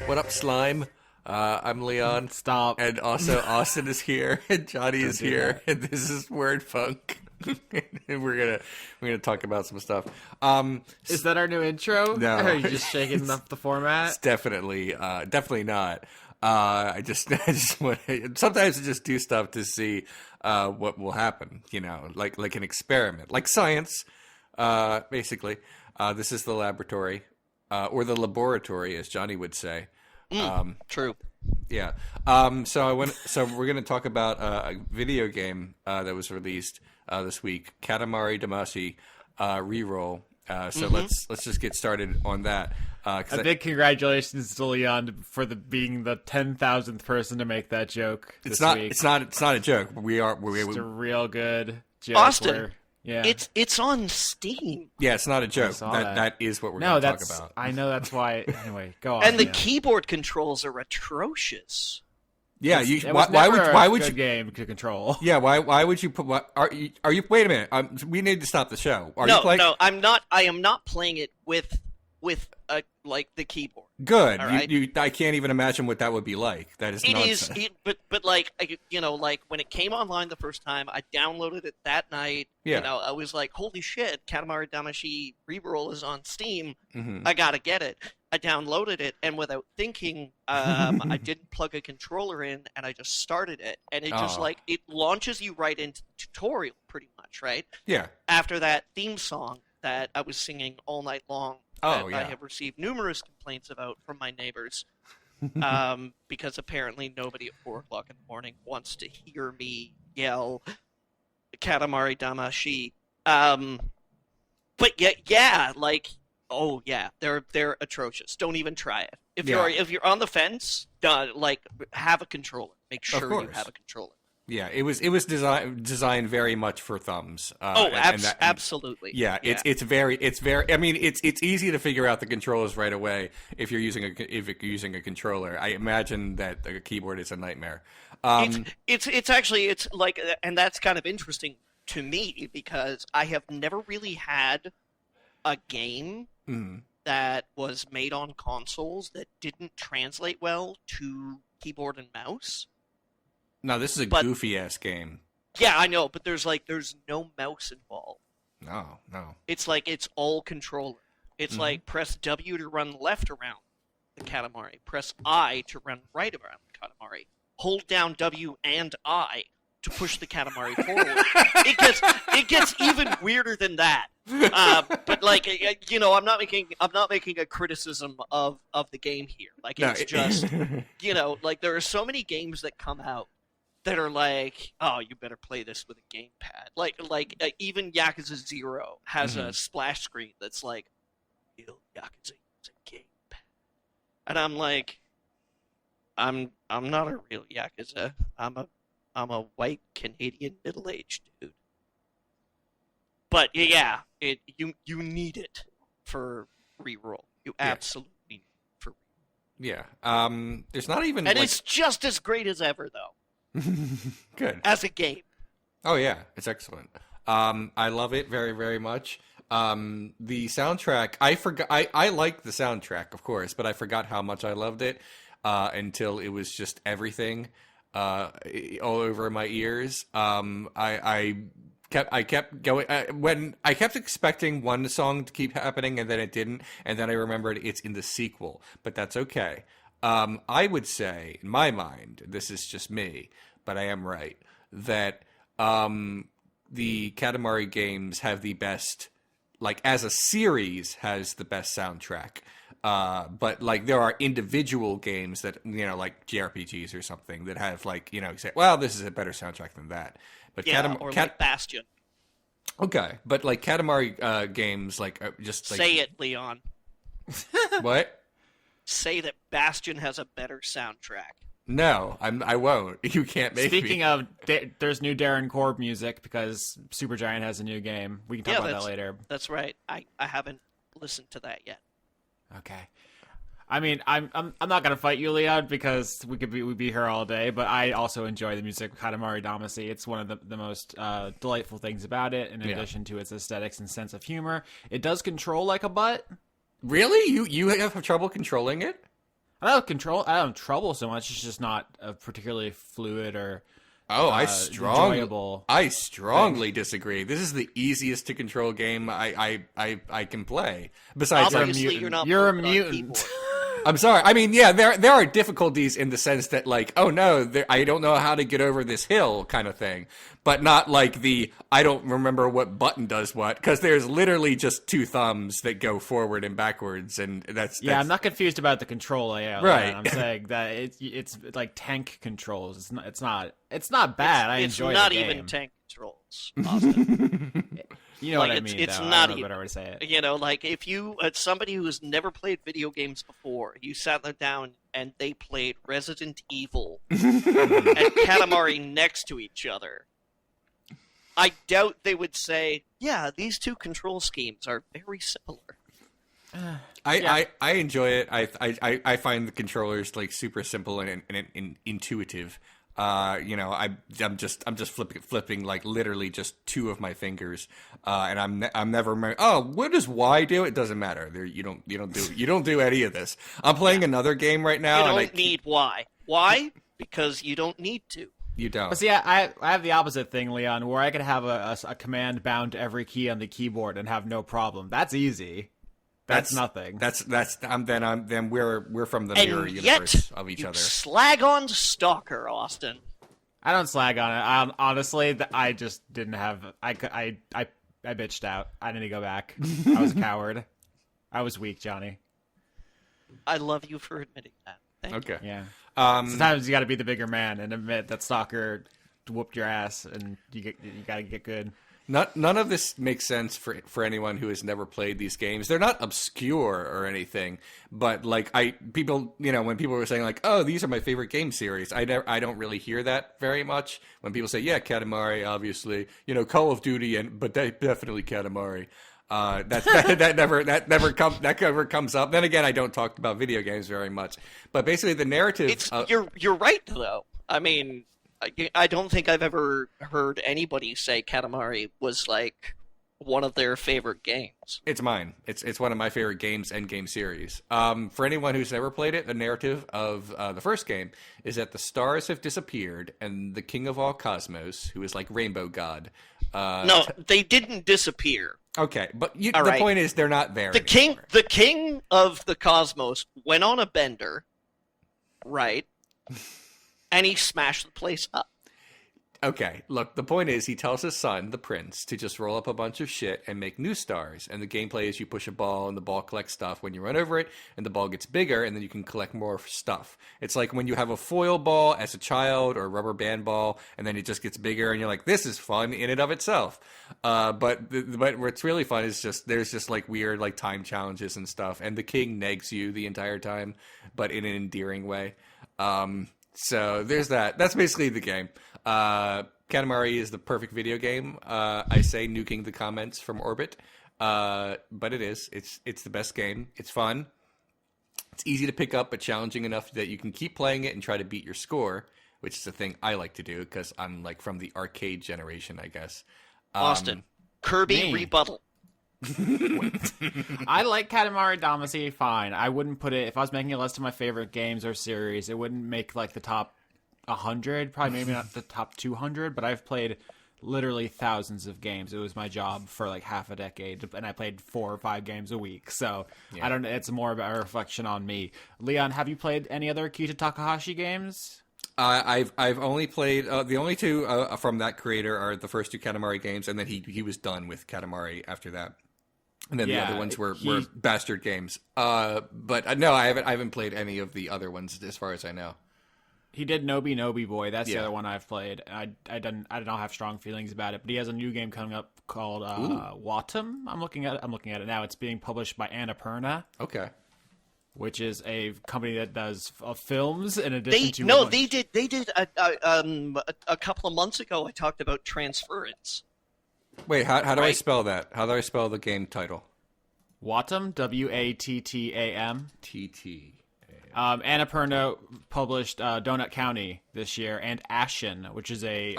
What up, slime? I'm Leon. Stop. And also Austin is here, and Johnny is do here, and this is Word Funk. And we're gonna talk about some stuff. Is that our new intro? No. Or are you just shaking up the format? It's definitely not. I just want. Sometimes I just do stuff to see what will happen. You know, like an experiment, like science. Basically, this is the laboratory, or the laboratory, as Johnny would say. True. Yeah. So we're going to talk about a video game that was released this week, Katamari Damacy Reroll. So let's just get started on that. A big congratulations to Leon for being the 10,000th person to make that joke this week. It's not a joke. It's a real good joke. Austin, yeah. It's on Steam. Yeah, it's not a joke. saw That is what we're going to talk about. I know that's why. Anyway, go on. And the Leon. keyboard controls are atrocious. Yeah, It why was never why a would good you? game to control? Yeah, why would you put? Are you? Wait a minute. We need to stop the show. Are you playing? No, I'm not. I am not playing it with like the keyboard. Good. All right. I can't even imagine what that would be like. That is It nonsense. is, but like like when it came online the first time, I downloaded it that night. Yeah. I was like, holy shit, Katamari Damacy Reroll is on Steam. Mhm. I gotta get it. I downloaded it, and without thinking, I didn't plug a controller in, and I just started it, and it just Oh. it launches you right into the tutorial, pretty much, right? Yeah. After that theme song that I was singing all night long. Oh, that I yeah. have received numerous complaints about from my neighbors, because apparently nobody at 4 o'clock in the morning wants to hear me yell Katamari Damacy. But yeah, like, oh yeah, they're atrocious. Don't even try it. If you're on the fence, have a controller. Make sure you course. have a controller. Yeah. It was designed very much for thumbs. Absolutely. Yeah, it's very. I mean, it's easy to figure out the controls right away if you're using a controller. I imagine that a keyboard is a nightmare. It's actually like, and that's kind of interesting to me because I have never really had a game that was made on consoles that didn't translate well to keyboard and mouse. No, this is a goofy ass game. Yeah, I know, but there's no mouse involved. No. It's like it's all controller. It's like press W to run left around the Katamari, press I to run right around the Katamari. Hold down W and I to push the Katamari forward. It gets even weirder than that. But like, I'm not making a criticism of the game here. Like, it's just like there are so many games that come out that are like, oh, you better play this with a gamepad. Like even Yakuza 0 has a splash screen that's like, Yakuza is a gamepad, and I'm like, I'm not a real Yakuza. I'm a white Canadian middle-aged dude. But yeah, you need it for reroll. You absolutely need it for reroll. Yeah. There's not even. And it's just as great as ever, though. Good. As a game. Oh yeah, it's excellent. I love it very, very much. The soundtrack, I liked the soundtrack, of course, but I forgot how much I loved it until it was just everything all over my ears. I kept going when I kept expecting one song to keep happening, and then it didn't, and then I remembered it's in the sequel, but that's okay. I would say, in my mind, this is just me, but I am right, that the Katamari games have the best, like, as a series, has the best soundtrack. But, like, there are individual games that, like JRPGs or something that have, like, you say, well, this is a better soundtrack than that. But Yeah, like Bastion. Okay, but, like, Katamari games, like, just, like... Say it, Leon. What? Say that Bastion has a better soundtrack. No, I won't. You can't make Speaking me. of, there's new Darren Korb music because Supergiant has a new game. We can talk about that later. That's right. I haven't listened to that yet. Okay. I mean, I'm not gonna fight you, Leon, because we'd be here all day. But I also enjoy the music of Katamari Damacy. It's one of the most delightful things about it. In addition to its aesthetics and sense of humor, it does control like a butt. Really? You have trouble controlling it? I don't have trouble so much. It's just not particularly fluid or enjoyable. I strongly disagree. This is the easiest to control game I can play. Besides, Obviously, you're a mutant. I'm sorry. I mean, yeah, there are difficulties in the sense that, like, oh no, I don't know how to get over this hill kind of thing, but not like I don't remember what button does what, because there's literally just two thumbs that go forward and backwards, and that's I'm not confused about the control. Yeah, right. I'm saying that it's like tank controls. It's not bad. I enjoy It's not the game. even tank controls, Austin. You know Like, what I mean? it's though. not I don't know even- a better way to say it. You know, like if you, somebody who's never played video games before, you sat them down and they played Resident Evil and Katamari next to each other, I doubt they would say, yeah, these two control schemes are very similar. I enjoy it. I find the controllers like super simple and intuitive. I'm just flipping like literally just two of my fingers, and I'm never. Oh, what does Y do? It doesn't matter. You don't do any of this. I'm playing another game right now. You don't need Y. Why? Because you don't need to. You don't. But see, I have the opposite thing, Leon, where I could have a command bound to every key on the keyboard and have no problem. That's easy. That's nothing. Then we're from the And mirror yet, universe of each you other. slag on Stalker, Austin. I don't slag on it. Honestly, I just didn't have. I bitched out. I didn't go back. I was a coward. I was weak, Johnny. I love you for admitting that. Thank you. Okay. Yeah. Sometimes you got to be the bigger man and admit that Stalker whooped your ass, and you got to get good. None of this makes sense for anyone who has never played these games. They're not obscure or anything, but like people, when people were saying like, "Oh, these are my favorite game series," I don't really hear that very much. When people say, "Yeah, Katamari, obviously," Call of Duty, but definitely Katamari. That never comes up. Then again, I don't talk about video games very much, but basically the narrative. You're right though. I mean, I don't think I've ever heard anybody say Katamari was like one of their favorite games. It's mine. It's one of my favorite games and game series. For anyone who's never played it, the narrative of the first game is that the stars have disappeared and the king of all cosmos, who is like Rainbow God. No, they didn't disappear. Okay, but the right. point is they're not there. The king of the cosmos went on a bender, right? And he smashed the place up. Okay, look, the point is he tells his son, the prince, to just roll up a bunch of shit and make new stars. And the gameplay is you push a ball and the ball collects stuff when you run over it, and the ball gets bigger, and then you can collect more stuff. It's like when you have a foil ball as a child or a rubber band ball, and then it just gets bigger, and you're like, this is fun in and of itself. But what's really fun is there's just like weird like time challenges and stuff, and the king negs you the entire time, but in an endearing way. So there's that. That's basically the game. Katamari is the perfect video game. I say nuking the comments from Orbit, but it is. It's the best game. It's fun. It's easy to pick up, but challenging enough that you can keep playing it and try to beat your score, which is the thing I like to do because I'm like from the arcade generation, I guess. Austin, Kirby rebuttal. I like Katamari Damacy fine. I wouldn't put it, if I was making a list of my favorite games or series, it wouldn't make like the top 100, probably maybe not the top 200, but I've played literally thousands of games. It was my job for like half a decade, and I played 4 or 5 games a week. So I don't. It's more about a reflection on me. Leon, have you played any other Kita Takahashi games? I've only played the only two from that creator are the first 2 Katamari games, and then he was done with Katamari after that. And then the other ones were bastard games. But no, I haven't played any of the other ones as far as I know. He did Nobi Boy. That's the other one I've played. I don't have strong feelings about it, but he has a new game coming up called Watum. I'm looking at it now. It's being published by Annapurna. Okay. Which is a company that does films in addition They did a couple of months ago. I talked about Transference. Wait, how do I spell that? How do I spell the game title? Wattam, Wattam. TT. Annapurna published Donut County this year, and Ashen, which is a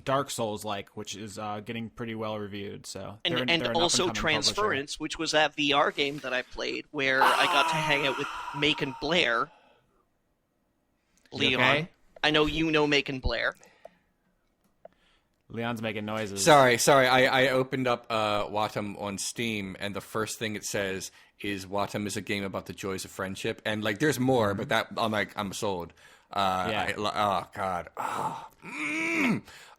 Dark Souls-like, which is getting pretty well reviewed. So they're And an also up-and-coming publisher. Transference, which was that VR game that I played, where I got to hang out with Macon Blair. Leon. Okay? I know you know Macon Blair. Leon's making noises. Sorry. I opened up Wattam on Steam, and the first thing it says is Wattam is a game about the joys of friendship. And like, there's more, but that I'm sold. Yeah. Oh God.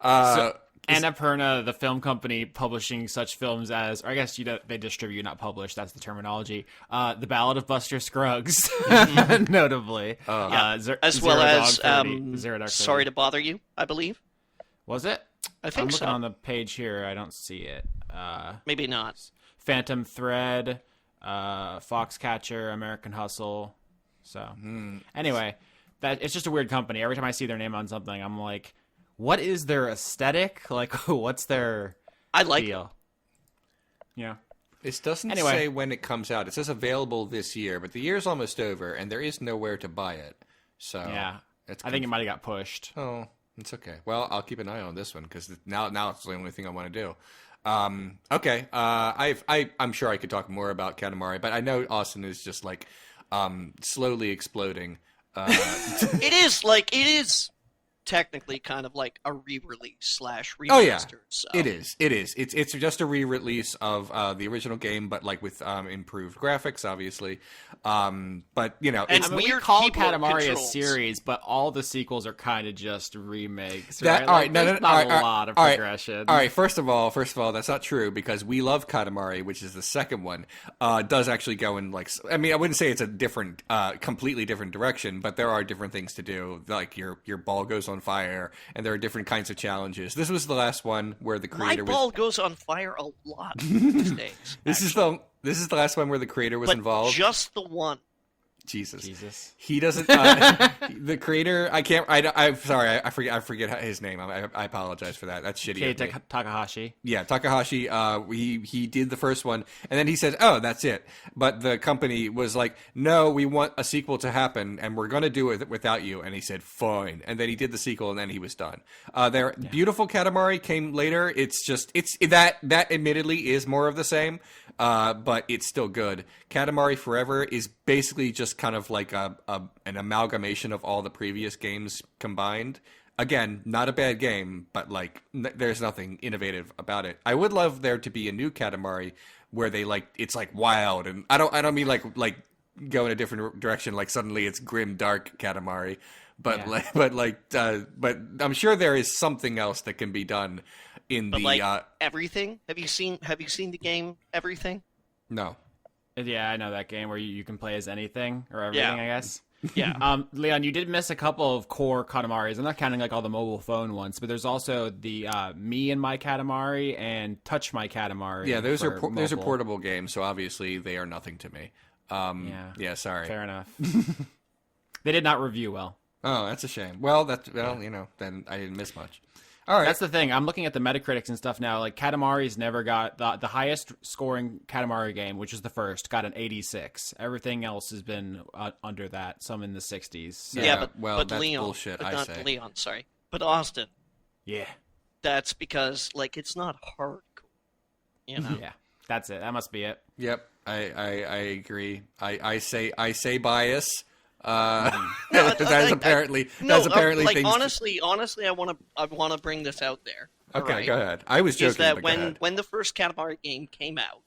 So, Annapurna, the film company publishing such films as, or I guess they distribute, not publish. That's the terminology. The Ballad of Buster Scruggs, notably. As well as Zero Dark 30. Sorry to Bother You, I believe. Was it? I I'm think looking so. on the page here. I don't see it. Maybe not. Phantom Thread, Foxcatcher, American Hustle. So anyway, that it's just a weird company. Every time I see their name on something, I'm like, what is their aesthetic? Like, what's their I like deal? Yeah. It doesn't Anyway. say when it comes out. It says available this year, but the year's almost over, and there is nowhere to buy it. So Yeah. it's I think it might have got pushed. Oh, it's okay. Well, I'll keep an eye on this one because now it's the only thing I want to do. Okay. I'm sure I could talk more about Katamari, but I know Austin is just like slowly exploding. It is technically kind of like a re-release slash remaster. Oh yeah, So. it is. It's just a re-release of the original game, but like with improved graphics, obviously. But you know, And it's I mean, we weird call keyboard Katamari a controls. series, but all the sequels are kind of just remakes. that. Right? All Like, right, no, there's no, not all right, a lot of all right, progression. All right, first of all, that's not true because we love Katamari, which is the second one. Does actually go in like, I mean, I wouldn't say it's a different, completely different direction, but there are different things to do. Like your ball goes on fire, and there are different kinds of challenges. This was the last one where the My creator ball was. goes on fire a lot these days. This is the last one where the creator was but involved. just the one. Jesus. He doesn't. The creator. I can't. I'm sorry. I forget his name. I apologize for that. That's shitty. Kei of me. Takahashi. Yeah, Takahashi. He did the first one, and then he said, "Oh, that's it." But the company was like, "No, we want a sequel to happen, and we're going to do it without you." And he said, "Fine." And then he did the sequel, and then he was done. Beautiful Katamari came later. It's that admittedly is more of the same, but it's still good. Katamari Forever is basically just kind of like an amalgamation of all the previous games combined. Again, not a bad game, but like there's nothing innovative about it. I would love there to be a new Katamari where they it's like wild, and I don't mean like go in a different direction, like suddenly it's grim dark Katamari, but Yeah. but I'm sure there is something else that can be done in But the like everything. Have you seen the game Everything? no. Yeah, I know that game where you can play as anything or everything, Yeah. I guess. Yeah. Leon, you did miss a couple of core Katamaris. I'm not counting like all the mobile phone ones, but there's also the Me and My Katamari and Touch My Katamari. Yeah, those are for those are mobile. portable games, so obviously they are nothing to me. Yeah, sorry. Fair enough. They did not review well. Oh, that's a shame. Well, then I didn't miss much. All right. That's the thing. I'm looking at the Metacritics and stuff now. Like Katamari's never got the highest scoring Katamari game, which is the first, got an 86. Everything else has been under that. Some in the 60s. So, Yeah, but that's Leon, bullshit. but I not say. Leon. Sorry, but Austin. yeah, That's because like it's not hardcore. You know. yeah. That's it. That must be it. Yep, I agree. I say bias. That's apparently like things. honestly, I want to bring this out there. Okay, alright? go ahead. I was joking. Is that but go ahead. when the first Katamari game came out,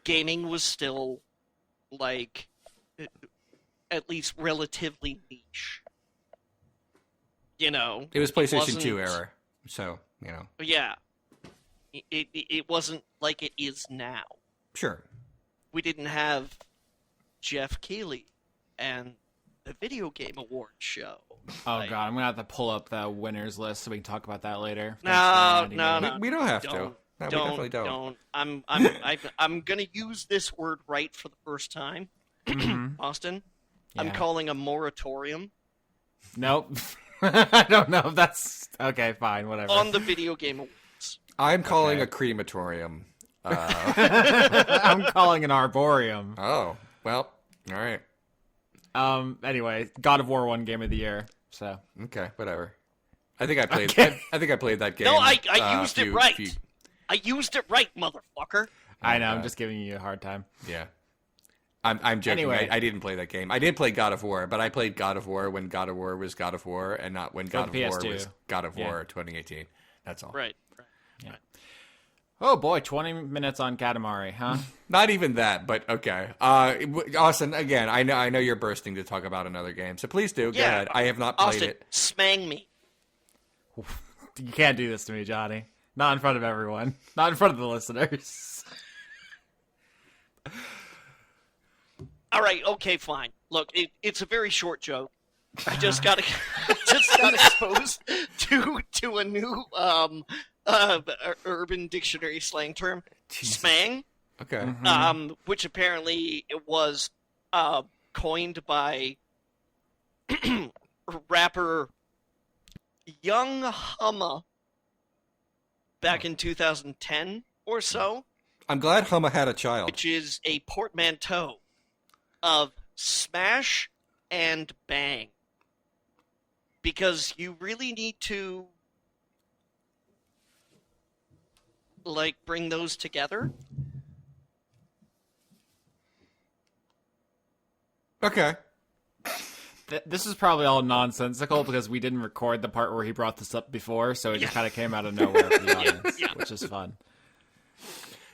gaming was still like at least relatively niche. You know, It was PlayStation wasn't- 2 era, so you know. Yeah, it wasn't like it is now. Sure. We didn't have Jeff Keighley and the Video Game Awards show. Oh Like, god, I'm gonna have to pull up the winners list so we can talk about that later. No, Thanks for no, reminding me. no. We don't have to. Don't, No, we don't, definitely don't. I'm gonna use this word right for the first time, Austin. I'm Yeah. calling a moratorium Nope. I don't know if that's okay. Fine, whatever. on the Video Game Awards. I'm calling Okay. a crematorium. I'm calling an arboreum. Oh, well, all right. Anyway, God of War won Game of the Year. So Okay, whatever. I think I played. Okay. I think I played that game. No, I used it right. few- I used it right, motherfucker. I know I'm God. just giving you a hard time. Yeah. I'm joking. Anyway. I didn't play that game. I did play God of War, but I played God of War when God of War was God of War, and not when God of War PS2. was God of Yeah. War 2018. That's all. Right. Oh boy, 20 minutes on Katamari, huh? Not even that, but okay. Austin, again, I know you're bursting to talk about another game, so please do. Go Yeah. ahead. I have not played Austin, it. smang me. You can't do this to me, Johnny. Not in front of everyone. Not in front of the listeners. All right, okay, fine. Look, it's a very short joke. I just got exposed to a new Urban Dictionary slang term, Jesus. smang, Okay. which apparently it was coined by rapper Young Humma back in 2010 or so, I'm glad Humma had a child. which is a portmanteau of smash and bang. Because you really need to, like, bring those together. Okay. This is probably all nonsensical because we didn't record the part where he brought this up before, so it just kind of came out of nowhere for the audience, yeah. which is fun.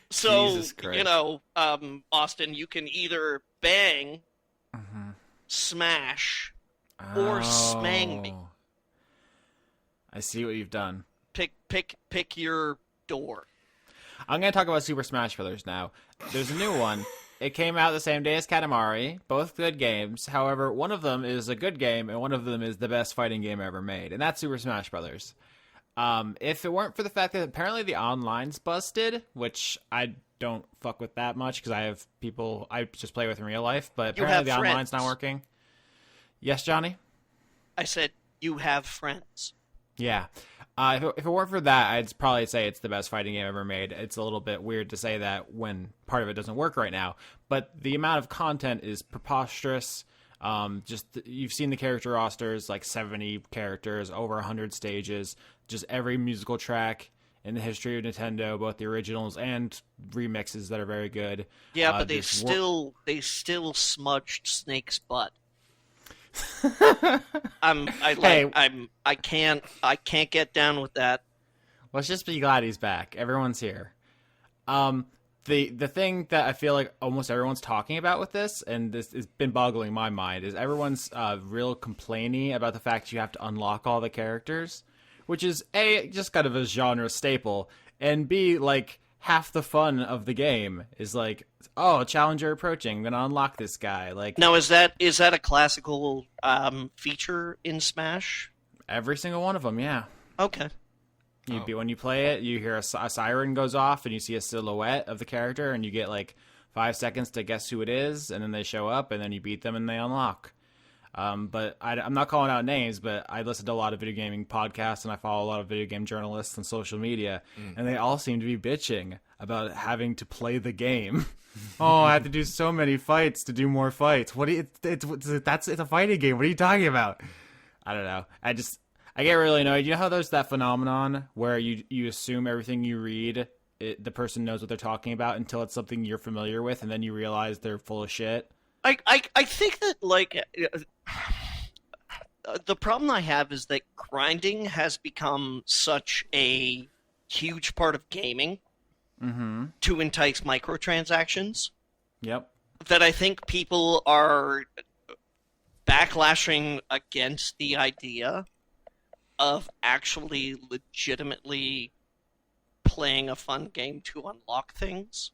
So, Jesus Christ. Austin, you can either bang, smash, or smang me. Oh. I see what you've done. Pick your door. I'm going to talk about Super Smash Bros. Now. There's a new one. It came out the same day as Katamari. Both good games. However, one of them is a good game, and one of them is the best fighting game ever made, and that's Super Smash Bros. If it weren't for the fact that apparently the online's busted, which I don't fuck with that much because I have people I just play with in real life, but You apparently the have online's friends. not working. Yes, Johnny? I said, you have friends. Yeah. If it weren't for that, I'd probably say it's the best fighting game ever made. It's a little bit weird to say that when part of it doesn't work right now, but the amount of content is preposterous. You've seen the character rosters, like 70 characters, over 100 stages, just every musical track in the history of Nintendo, both the originals and remixes that are very good. Yeah, but they there's still smudged Snake's butt. Hey. I can't get down with that. Let's just be glad he's back. Everyone's here. The thing that I feel like almost everyone's talking about with this, and this has been boggling my mind, is everyone's real complaining about the fact you have to unlock all the characters, which is A, just kind of a genre staple, and B, like, half the fun of the game is like, oh, challenger approaching, I'm gonna unlock this guy. Like, Now, is that a classical feature in Smash? every single one of them, yeah. Okay. When you play it, you hear a siren goes off, and you see a silhouette of the character, and you get like 5 seconds to guess who it is, and then they show up, and then you beat them, and they unlock. But I'm not calling out names, but I listen to a lot of video gaming podcasts, and I follow a lot of video game journalists on social media, and they all seem to be bitching about having to play the game. Oh, I have to do so many fights to do more fights. What do you? It's a fighting game. What are you talking about? I don't know. I get really annoyed. You know how there's that phenomenon where you assume everything you read, the person knows what they're talking about until it's something you're familiar with, and then you realize they're full of shit? I think that, like, the problem I have is that grinding has become such a huge part of gaming to entice microtransactions Yep. that I think people are backlashing against the idea of actually legitimately playing a fun game to unlock things.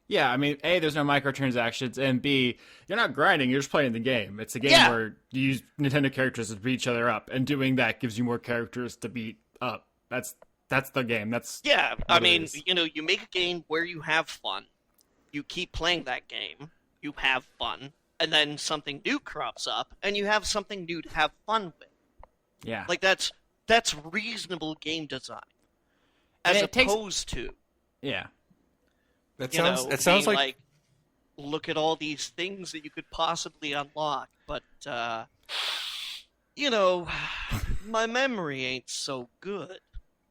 Yeah, I mean, A, there's no microtransactions, and B, you're not grinding, you're just playing the game. It's a game Yeah. where you use Nintendo characters to beat each other up, and doing that gives you more characters to beat up. That's the game. That's Yeah, what I it mean, is. you make a game where you have fun. You keep playing that game. You have fun. And then something new crops up, and you have something new to have fun with. Yeah. Like, that's reasonable game design. And As it takes- opposed to... Yeah. That you sounds. know, It sounds being like. look at all these things that you could possibly unlock, but you know, my memory ain't so good.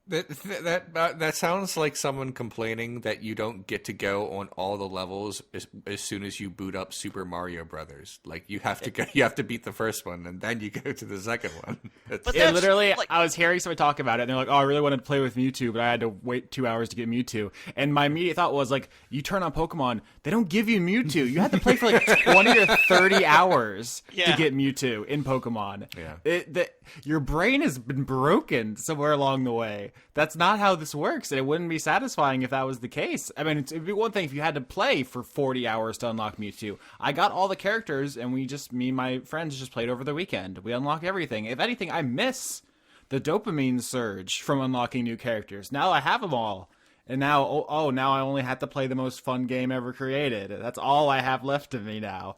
That sounds like someone complaining that you don't get to go on all the levels as soon as you boot up Super Mario Brothers. Like you have to beat the first one and then you go to the second one. But Yeah, that's, literally, like- I was hearing somebody talk about it, and they're like, "Oh, I really wanted to play with Mewtwo, but I had to wait 2 hours to get Mewtwo." And my immediate thought was like, "You turn on Pokemon, they don't give you Mewtwo. You have to play for like 20 or 30 hours Yeah. to get Mewtwo in Pokemon. Yeah. Your brain has been broken somewhere along the way. That's not how this works, and it wouldn't be satisfying if that was the case. I mean, it'd be one thing if you had to play for 40 hours to unlock Mewtwo. I got all the characters, and me and my friends just played over the weekend. We unlocked everything. If anything, I miss the dopamine surge from unlocking new characters. Now I have them all. And now, now I only have to play the most fun game ever created. That's all I have left of me now.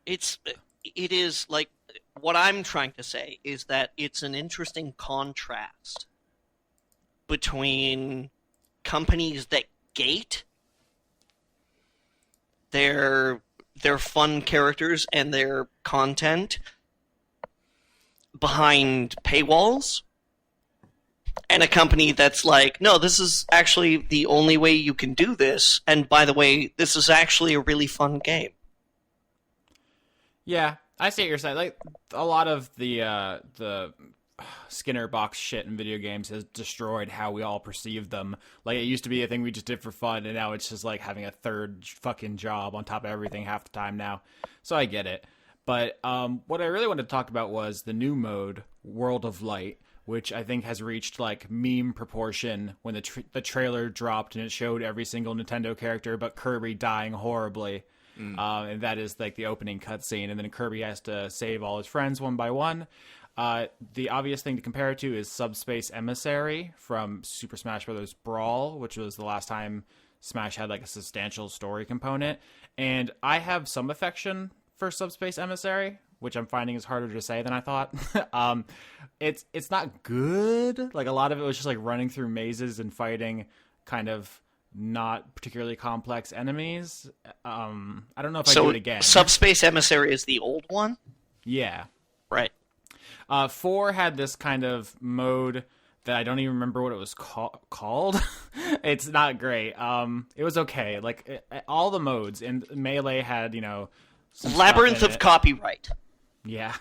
it is like what I'm trying to say is that it's an interesting contrast between companies that gate their fun characters and their content behind paywalls, and a company that's like, no, this is actually the only way you can do this, and by the way, this is actually a really fun game. Yeah, I see what you're saying. Like a lot of the Skinner box shit in video games has destroyed how we all perceive them. Like it used to be a thing we just did for fun, and now it's just like having a third fucking job on top of everything half the time now. So I get it. But what I really wanted to talk about was the new mode, World of Light, which I think has reached like meme proportion when the trailer dropped and it showed every single Nintendo character but Kirby dying horribly. And that is like the opening cutscene, and then Kirby has to save all his friends one by one. The obvious thing to compare it to is Subspace Emissary from Super Smash Bros. Brawl, which was the last time Smash had like a substantial story component. And I have some affection for Subspace Emissary, which I'm finding is harder to say than I thought. It's not good. Like a lot of it was just like running through mazes and fighting kind of not particularly complex enemies. I don't know if I do it again. Subspace Emissary is the old one? Yeah. Right. 4 had this kind of mode that I don't even remember what it was called. It's not great. It was okay. Like all the modes, and Melee had, some Labyrinth stuff in of it. Copyright. Yeah.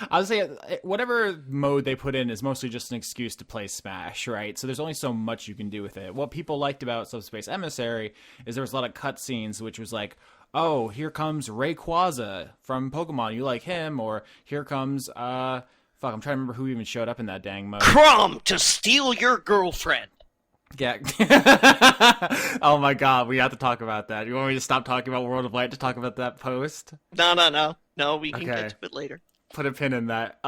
I would say whatever mode they put in is mostly just an excuse to play Smash, right? So there's only so much you can do with it. What people liked about Subspace Emissary is there was a lot of cutscenes, which was like, oh, here comes Rayquaza from Pokemon. You like him? Or here comes, I'm trying to remember who even showed up in that dang mode. Crom to steal your girlfriend. Yeah. Oh my god, we have to talk about that. You want me to stop talking about World of Light to talk about that post? No, we can Okay. get to it later. Put a pin in that.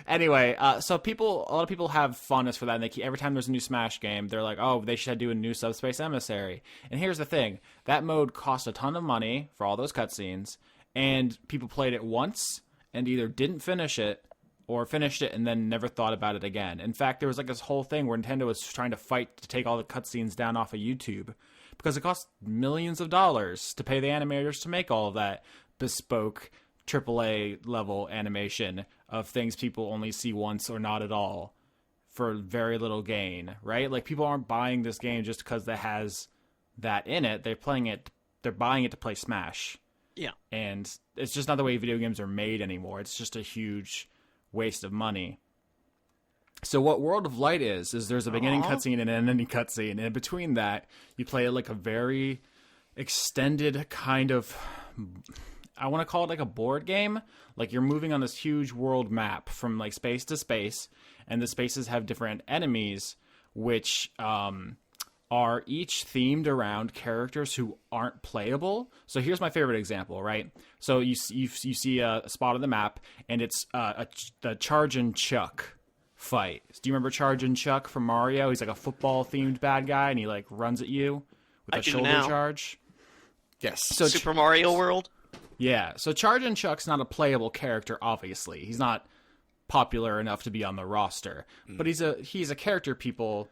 Anyway, so a lot of people have fondness for that, and every time there's a new Smash game, they're like, oh, they should do a new Subspace Emissary. And here's the thing. That mode cost a ton of money for all those cutscenes, and people played it once and either didn't finish it or finished it and then never thought about it again. In fact, there was like this whole thing where Nintendo was trying to fight to take all the cutscenes down off of YouTube because it costs millions of dollars to pay the animators to make all of that bespoke AAA level animation of things people only see once or not at all for very little gain, right? Like people aren't buying this game just because it has that in it. They're buying it to play Smash. Yeah. And it's just not the way video games are made anymore. It's just a huge waste of money. So what World of Light is there's a beginning cutscene and an ending cutscene, and between that, you play like a very extended kind of, I want to call it like a board game. Like you're moving on this huge world map from like space to space, and the spaces have different enemies, which are each themed around characters who aren't playable. So here's my favorite example, right? So you see a spot on the map, and it's the Charge and Chuck fight. Do you remember Charge and Chuck from Mario? He's like a football themed bad guy, and he like runs at you with I a do shoulder now. charge. Yes. So Super Mario World? yeah, so Charge and Chuck's not a playable character, obviously. He's not popular enough to be on the roster, but he's a character people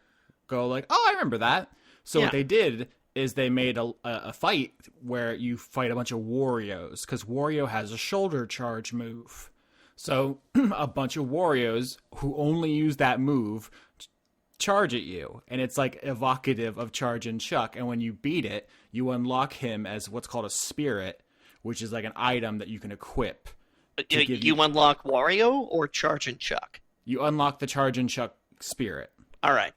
go like, oh, I remember that. So Yeah. what they did is they made a fight where you fight a bunch of Wario's, because Wario has a shoulder charge move. So a bunch of Wario's who only use that move charge at you, and it's like evocative of Charge and Chuck. And when you beat it, you unlock him as what's called a spirit, which is like an item that you can equip. You unlock Wario or Charge and Chuck? You unlock the Charge and Chuck spirit. All right.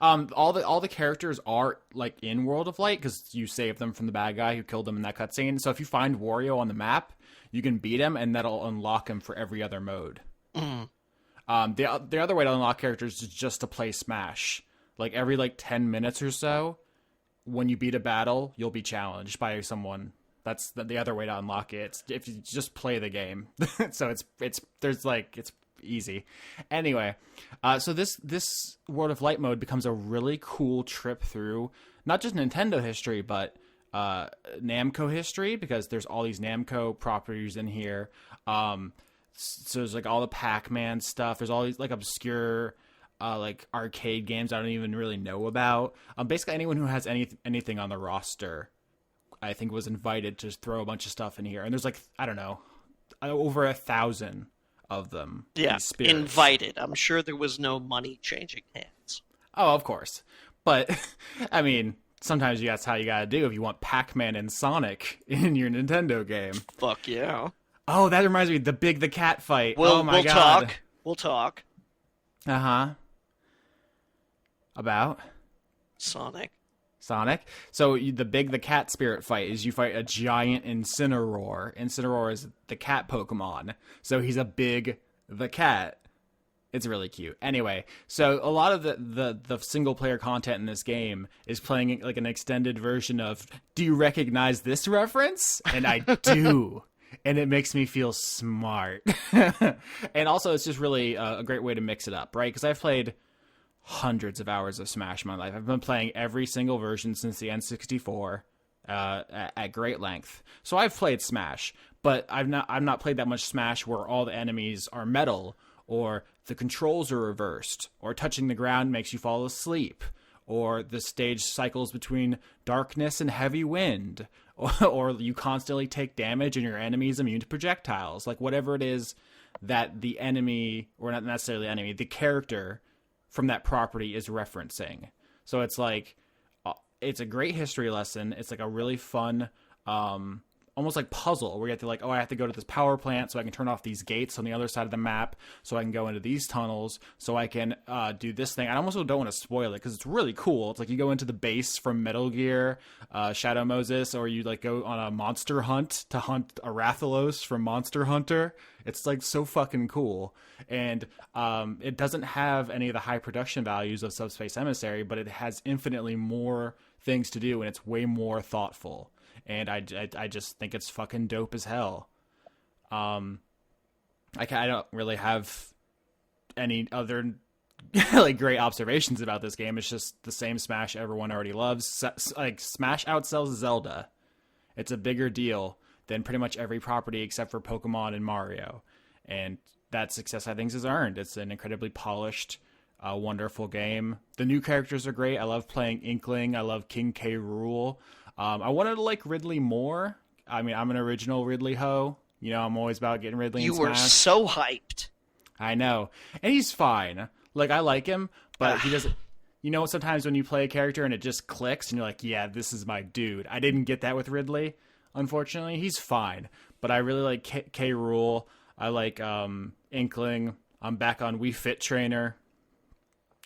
All the characters are like in World of Light because you save them from the bad guy who killed them in that cutscene. So if you find Wario on the map, you can beat him, and that'll unlock him for every other mode. The other way to unlock characters is just to play Smash. Like every 10 minutes or so, when you beat a battle, you'll be challenged by someone. That's the other way to unlock it. It's if you just play the game. So it's easy. Anyway, so this World of Light mode becomes a really cool trip through not just Nintendo history, but Namco history, because there's all these Namco properties in here. So there's like all the Pac-Man stuff. There's all these like obscure like arcade games I don't even really know about. Basically anyone who has anything on the roster, I think, was invited to throw a bunch of stuff in here. And there's like, I don't know, over 1,000 of them. Yeah, invited. I'm sure there was no money changing hands. Oh, of course. But, I mean, sometimes that's how you gotta do if you want Pac-Man and Sonic in your Nintendo game. Fuck yeah. Oh, that reminds me, the Big the Cat fight. We'll God. We'll talk. Uh-huh. About? Sonic. So the Big the Cat spirit fight is you fight a giant Incineroar. Incineroar is the cat Pokemon. So he's a Big the Cat. It's really cute. Anyway, so a lot of the single player content in this game is playing like an extended version of, do you recognize this reference? And I do. And it makes me feel smart. And also it's just really a great way to mix it up, right? Because I've played hundreds of hours of Smash in my life. I've been playing every single version since the N64 at great length. So I've played Smash, but I've not played that much Smash where all the enemies are metal, or the controls are reversed, or touching the ground makes you fall asleep, or the stage cycles between darkness and heavy wind, or you constantly take damage and your enemy's immune to projectiles. Like whatever it is that the enemy, or not necessarily the enemy, the character from that property is referencing. So it's like, it's a great history lesson. It's like a really fun, almost like puzzle where you have to like, oh, I have to go to this power plant so I can turn off these gates on the other side of the map so I can go into these tunnels so I can do this thing. I almost don't want to spoil it because it's really cool. It's like you go into the base from Metal Gear, Shadow Moses, or you like go on a monster hunt to hunt a Rathalos from Monster Hunter. It's like so fucking cool. And it doesn't have any of the high production values of Subspace Emissary, but it has infinitely more things to do, and it's way more thoughtful. And I just think it's fucking dope as hell. I don't really have any other like great observations about this game. It's just the same Smash everyone already loves. Like Smash outsells Zelda. It's a bigger deal than pretty much every property except for Pokemon and Mario. And that success, I think, is earned. It's an incredibly polished, wonderful game. The new characters are great. I love playing Inkling. I love King K. Rool. I wanted to like Ridley more. I mean, I'm an original Ridley ho. You know, I'm always about getting Ridley in Smash. You were so hyped. I know. And he's fine. Like, I like him, but he doesn't... You know, sometimes when you play a character and it just clicks and you're like, yeah, this is my dude. I didn't get that with Ridley, unfortunately. He's fine. But I really like K. Rool. I like Inkling. I'm back on Wii Fit Trainer,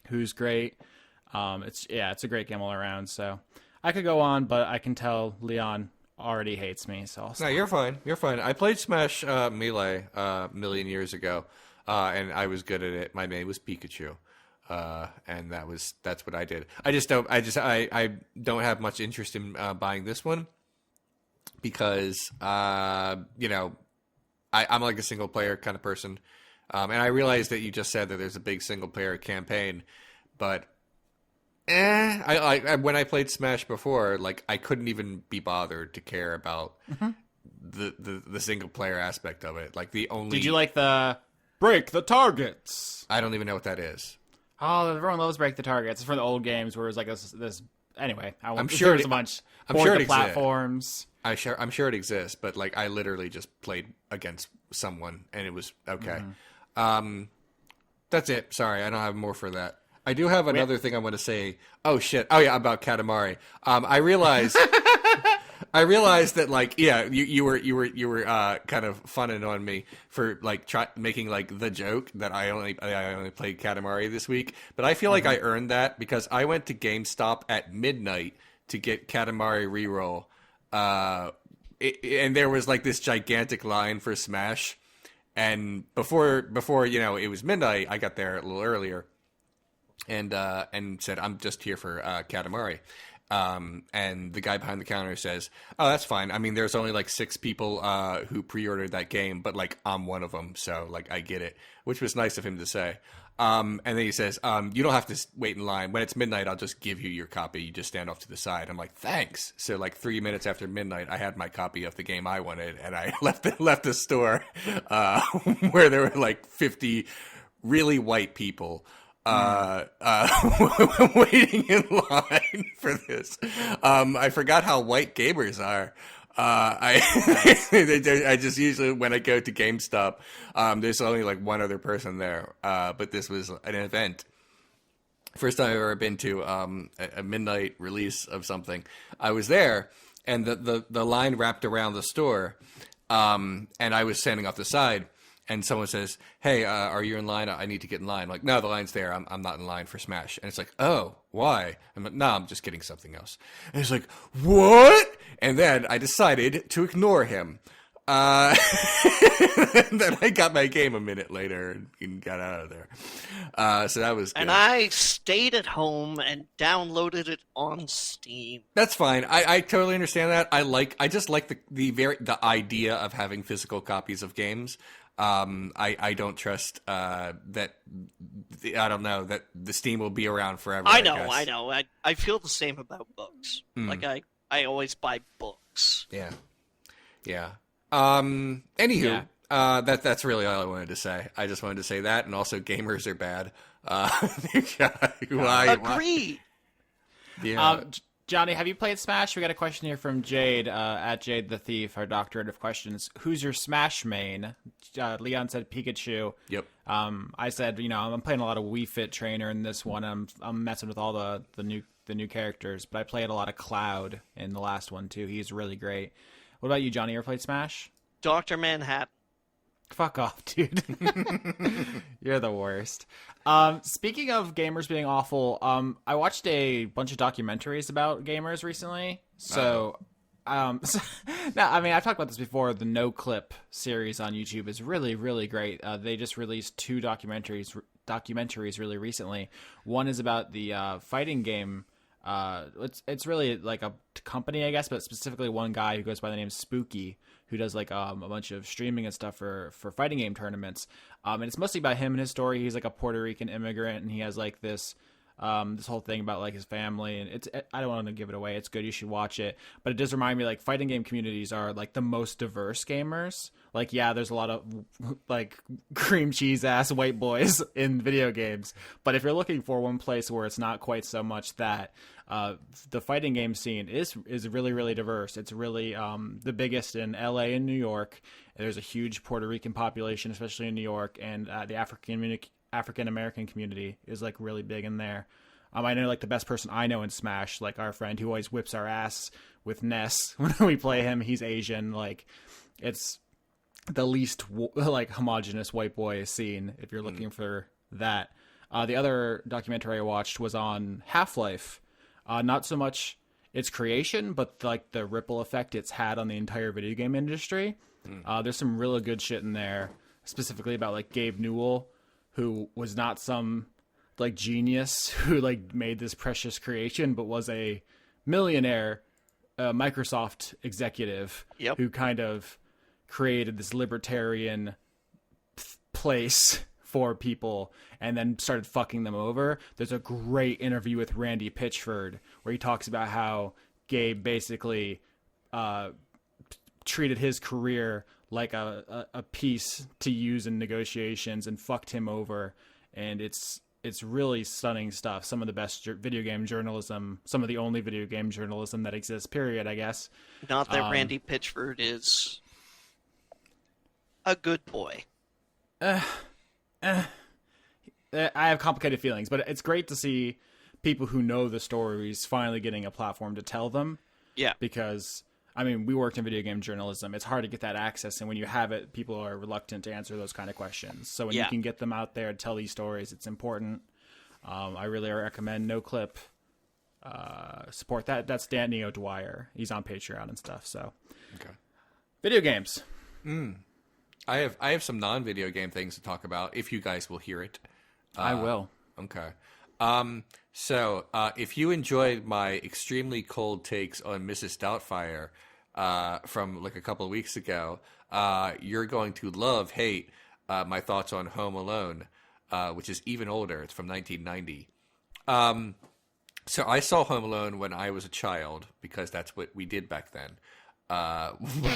who's great. It's a great game all around, so... I could go on, but I can tell Leon already hates me, so I'll stop. No, you're fine. You're fine. I played Smash Melee a million years ago, and I was good at it. My name was Pikachu, and that's what I did. I don't have much interest in buying this one because I'm like a single player kind of person, and I realized that you just said that there's a big single player campaign, but. I when I played Smash before, like I couldn't even be bothered to care about the single player aspect of it. Like the only. Did you like the break the targets? I don't even know what that is. Oh, everyone loves break the targets. It's from the old games where it was like this anyway, I'm sure there's it- a bunch. I'm sure it exists. platforms. I'm sure it exists, but like I literally just played against someone and it was okay. That's it. Sorry, I don't have more for that. I do have another thing I want to say. Oh shit. Oh yeah, about Katamari. I realized that like you were kind of funning on me for like making like the joke that I only played Katamari this week, but I feel like I earned that because I went to GameStop at midnight to get Katamari Reroll. And there was like this gigantic line for Smash, and before it was midnight, I got there a little earlier, and said I'm just here for Katamari, and the guy behind the counter says, "Oh, that's fine. I mean, there's only like 6 people who pre-ordered that game, but like I'm one of them, so like I get it," which was nice of him to say. And then he says, "You don't have to wait in line. When it's midnight, I'll just give you your copy. You just stand off to the side." I'm like, "Thanks." So like 3 minutes after midnight, I had my copy of the game I wanted, and I left the store where there were like 50 really white people waiting in line for this. I forgot how white gamers are. I just usually, when I go to GameStop, there's only like one other person there. But this was an event. First time I've ever been to a midnight release of something. I was there, and the line wrapped around the store, and I was standing off the side. And someone says, "Hey, are you in line? I need to get in line." I'm like, "No, the line's there. I'm not in line for Smash." And it's like, "Oh, why?" I'm like, "No, I'm just getting something else." And it's like, "What?" And then I decided to ignore him. And then I got my game a minute later and got out of there. So that was good. And I stayed at home and downloaded it on Steam. That's fine. I totally understand that. I just like the idea of having physical copies of games. I don't trust that. I don't know that the Steam will be around forever. I guess. know. I feel the same about books. Like I always buy books. Yeah. Anywho, that's really all I wanted to say. I just wanted to say that, and also gamers are bad. Why? Agreed. Yeah. Johnny, have you played Smash? We got a question here from Jade, at Jade the Thief, our doctorate of questions. Who's your Smash main? Leon said Pikachu. Yep. I said, I'm playing a lot of Wii Fit Trainer in this one. I'm messing with all the new characters, but I played a lot of Cloud in the last one too. He's really great. What about you, Johnny? You ever played Smash? Dr. Manhattan. Fuck off, dude. You're the worst. Speaking of gamers being awful, I watched a bunch of documentaries about gamers recently. So, now, I mean, I've talked about this before. The No Clip series on YouTube is really, really great. They just released 2 documentaries really recently. One is about the fighting game. It's really like a company, I guess, but specifically one guy who goes by the name Spooky, who does like a bunch of streaming and stuff for fighting game tournaments. And it's mostly about him and his story. He's like a Puerto Rican immigrant, and he has like this whole thing about like his family, and I don't want to give it away. It's good. You should watch it. But it does remind me like fighting game communities are like the most diverse gamers. Like, yeah, there's a lot of like cream cheese ass white boys in video games. But if you're looking for one place where it's not quite so much that, the fighting game scene is really, really diverse. It's really the biggest in LA and New York. There's a huge Puerto Rican population, especially in New York, and the African American community is like really big in there. I know like the best person I know in Smash, like our friend who always whips our ass with Ness when we play him. He's Asian. Like, it's the least like homogenous white boy scene if you're looking for that. The other documentary I watched was on Half-Life. Not so much its creation, but like the ripple effect it's had on the entire video game industry. There's some really good shit in there, specifically about like Gabe Newell, who was not some like genius who like made this precious creation, but was a millionaire Microsoft executive who kind of created this libertarian place for people and then started fucking them over. There's a great interview with Randy Pitchford where he talks about how Gabe basically treated his career like a piece to use in negotiations and fucked him over. And it's it's really stunning stuff. Some of the best video game journalism, some of the only video game journalism that exists, period, I guess. Not that Randy Pitchford is a good boy. I have complicated feelings, but it's great to see people who know the stories finally getting a platform to tell them. Yeah. Because, I mean, we worked in video game journalism. It's hard to get that access, and when you have it, people are reluctant to answer those kind of questions. So when you can get them out there and tell these stories, it's important. I really recommend NoClip. Support that. That's Danny O'Dwyer. He's on Patreon and stuff. So, Okay. Video games. I have some non-video game things to talk about, if you guys will hear it. I will. Okay. So if you enjoyed my extremely cold takes on Mrs. Doubtfire from like a couple of weeks ago, you're going to hate my thoughts on Home Alone, which is even older. It's from 1990. So I saw Home Alone when I was a child, because that's what we did back then.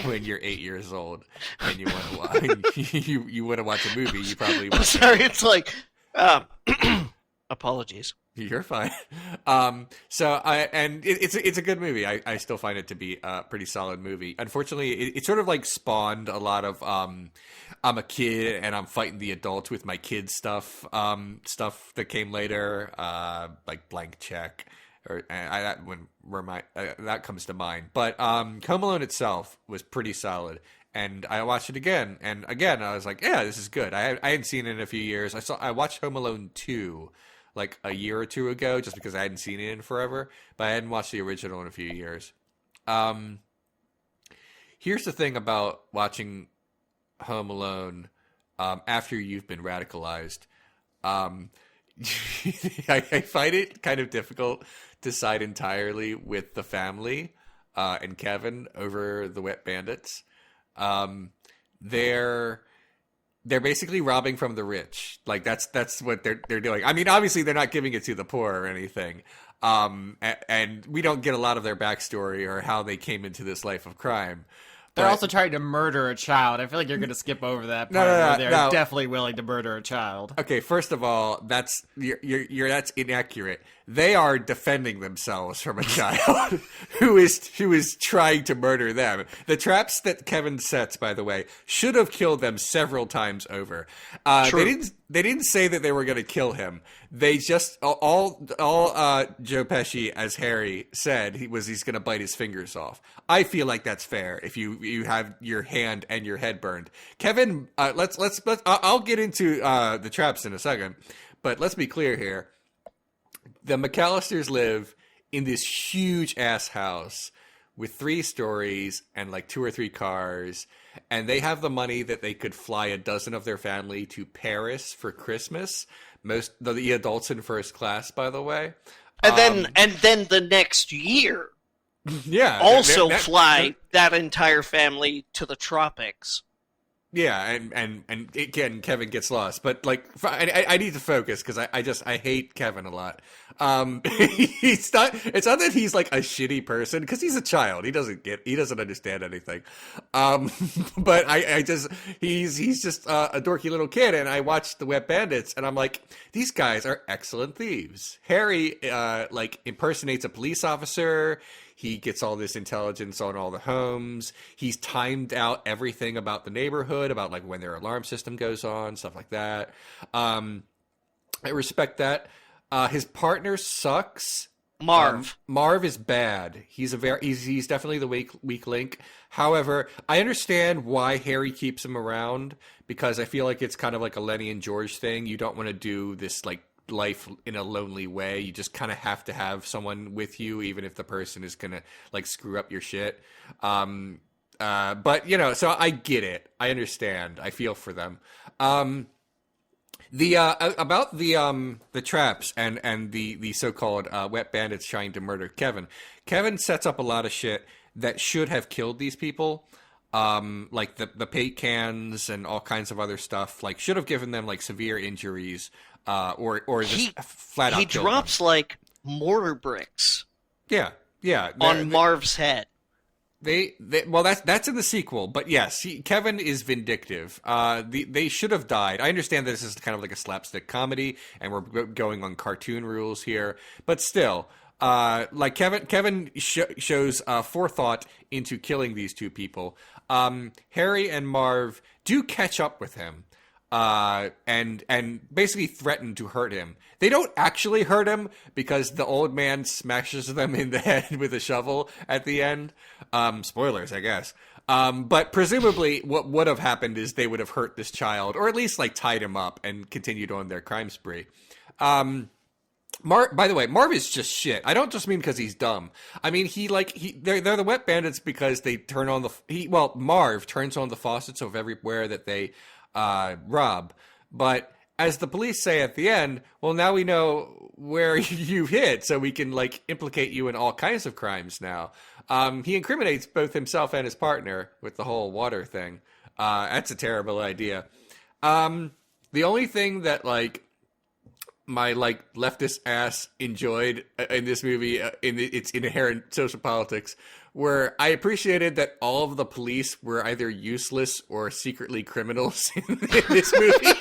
When you're 8 years old and you want to you want to watch a movie, you probably I'm watch sorry, it's like apologies. You're fine. It's a good movie. I still find it to be a pretty solid movie. Unfortunately, it sort of like spawned a lot of I'm a kid and I'm fighting the adults with my kids stuff that came later, like Blank Check, or that comes to mind. But Home Alone itself was pretty solid. And I watched it again, and again I was like, yeah, this is good. I hadn't seen it in a few years. I watched Home Alone 2 like a year or two ago, just because I hadn't seen it in forever, but I hadn't watched the original in a few years. Here's the thing about watching Home Alone after you've been radicalized. I find it kind of difficult to side entirely with the family and Kevin over the Wet Bandits. They're basically robbing from the rich. Like that's what they're doing. I mean, obviously they're not giving it to the poor or anything. And we don't get a lot of their backstory or how they came into this life of crime. They're also trying to murder a child. I feel like you're going to skip over that part No, where they're no. definitely willing to murder a child. Okay, first of all, that's inaccurate. They are defending themselves from a child who is trying to murder them. The traps that Kevin sets, by the way, should have killed them several times over. True. They didn't say that they were going to kill him. They just all Joe Pesci as Harry said he's going to bite his fingers off. I feel like that's fair if you have your hand and your head burned. Kevin, let's I'll get into the traps in a second, but let's be clear here. The McAllisters live in this huge ass house with 3 stories and like 2 or 3 cars, and they have the money that they could fly a dozen of their family to Paris for Christmas. Most the adults in first class, by the way. And then the next year, Yeah. also fly that entire family to the tropics. Yeah, and again, Kevin gets lost, but like I need to focus because I hate Kevin a lot. It's not that he's like a shitty person, because he's a child. He doesn't understand anything. But he's just a dorky little kid, and I watched the Wet Bandits, and I'm like, these guys are excellent thieves. Harry like impersonates a police officer. He gets all this intelligence on all the homes. He's timed out everything about the neighborhood, about like when their alarm system goes on, stuff like that. I respect that. His partner sucks. Marv is bad. He's definitely the weak link. However, I understand why Harry keeps him around, because I feel like it's kind of like a Lenny and George thing. You don't want to do this like life in a lonely way. You just kind of have to have someone with you, even if the person is gonna like screw up your shit. But so I get it. I understand. I feel for them. About the traps and the so-called Wet Bandits trying to murder Kevin. Kevin sets up a lot of shit that should have killed these people. Like the paint cans and all kinds of other stuff. Like should have given them like severe injuries. Or just flat out. He drops like mortar bricks. Yeah. On Marv's head. Well, that's in the sequel, but yes, Kevin is vindictive. They should have died. I understand that this is kind of like a slapstick comedy, and we're going on cartoon rules here, but still, like Kevin shows forethought into killing these two people. Harry and Marv do catch up with him. And basically threaten to hurt him. They don't actually hurt him because the old man smashes them in the head with a shovel at the end. Spoilers, I guess. But presumably what would have happened is they would have hurt this child, or at least like tied him up and continued on their crime spree. By the way, Marv is just shit. I don't just mean because he's dumb. I mean, they're the wet bandits because they turn on Marv turns on the faucets of everywhere that they rob. But as the police say at the end, well, now we know where you hid, so we can like implicate you in all kinds of crimes now. He incriminates both himself and his partner with the whole water thing. That's a terrible idea. The only thing that like my like leftist ass enjoyed in this movie, in its inherent social politics, where I appreciated that all of the police were either useless or secretly criminals in this movie.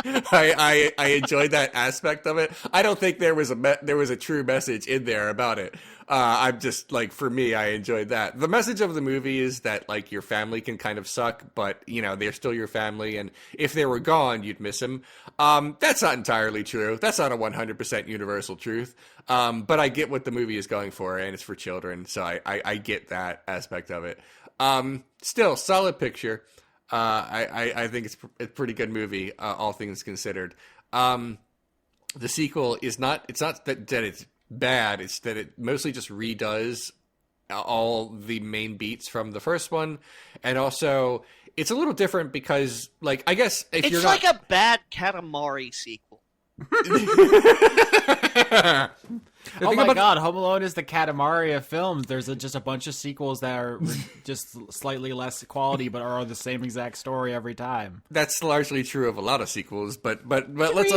I enjoyed that aspect of it. I don't think there was a true message in there about it. I'm just like, for me, I enjoyed that. The message of the movie is that like your family can kind of suck, but you know they're still your family, and if they were gone, you'd miss them. That's not entirely true. That's not a 100% universal truth. But I get what the movie is going for, and it's for children, so I get that aspect of it. Still, solid picture. I think it's a pretty good movie, all things considered. The sequel is not. It's not that it's bad. It's that it mostly just redoes all the main beats from the first one, and also it's a little different because, like, I guess if it's you're like a bad Katamari sequel. Oh my god, Home Alone is the Katamari of films. There's just a bunch of sequels that are just slightly less quality, but are the same exact story every time. That's largely true of a lot of sequels, but let's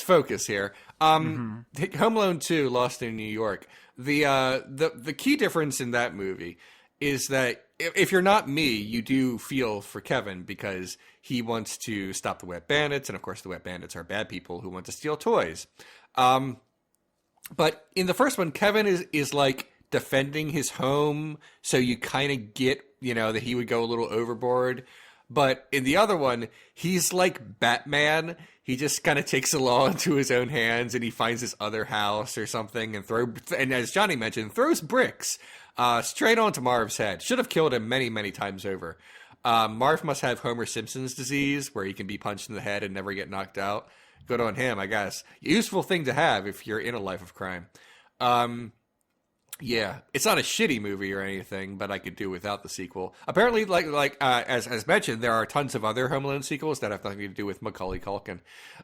focus here. Home Alone 2, Lost in New York. The key difference in that movie is that if you're not me, you do feel for Kevin because he wants to stop the wet bandits, and of course the wet bandits are bad people who want to steal toys. But in the first one, Kevin is like defending his home, so you kind of get, that he would go a little overboard. But in the other one, he's like Batman. He just kind of takes the law into his own hands, and he finds this other house or something, and as Johnny mentioned, throws bricks straight onto Marv's head. Should have killed him many, many times over. Marv must have Homer Simpson's disease, where he can be punched in the head and never get knocked out. Good on him, I guess. Useful thing to have if you're in a life of crime. Yeah, it's not a shitty movie or anything, but I could do without the sequel. Apparently, as mentioned, there are tons of other Home Alone sequels that have nothing to do with Macaulay Culkin,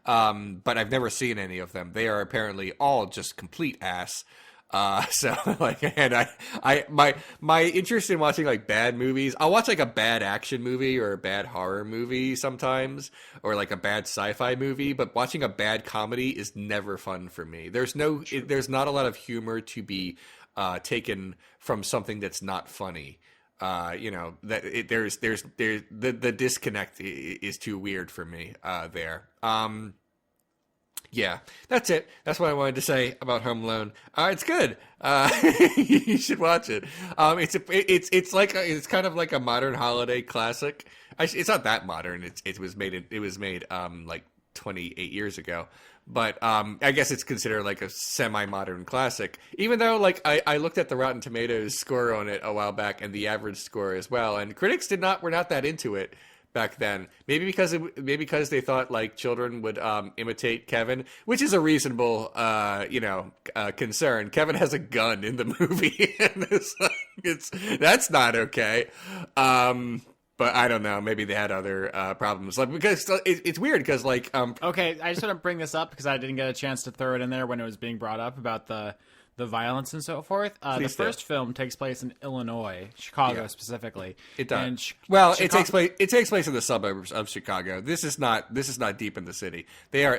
but I've never seen any of them. They are apparently all just complete ass. My interest in watching like bad movies, I'll watch like a bad action movie or a bad horror movie sometimes, or like a bad sci-fi movie, but watching a bad comedy is never fun for me. There's not a lot of humor to be taken from something that's not funny. The disconnect is too weird for me there. Yeah, that's it. That's what I wanted to say about Home Alone. It's good. You should watch it. It's kind of like a modern holiday classic. It's not that modern. It was made like 28 years ago. But I guess it's considered like a semi-modern classic. Even though like I looked at the Rotten Tomatoes score on it a while back, and the average score as well, and critics were not that into it back then. Maybe because they thought like children would imitate Kevin, which is a reasonable concern. Kevin has a gun in the movie, and that's not okay. But I don't know. Maybe they had other problems. Like, because it's weird because like okay, I just want to bring this up because I didn't get a chance to throw it in there when it was being brought up about the violence and so forth. The first film takes place in Illinois, Chicago specifically. It does. It takes place in the suburbs of Chicago. This is not deep in the city. They are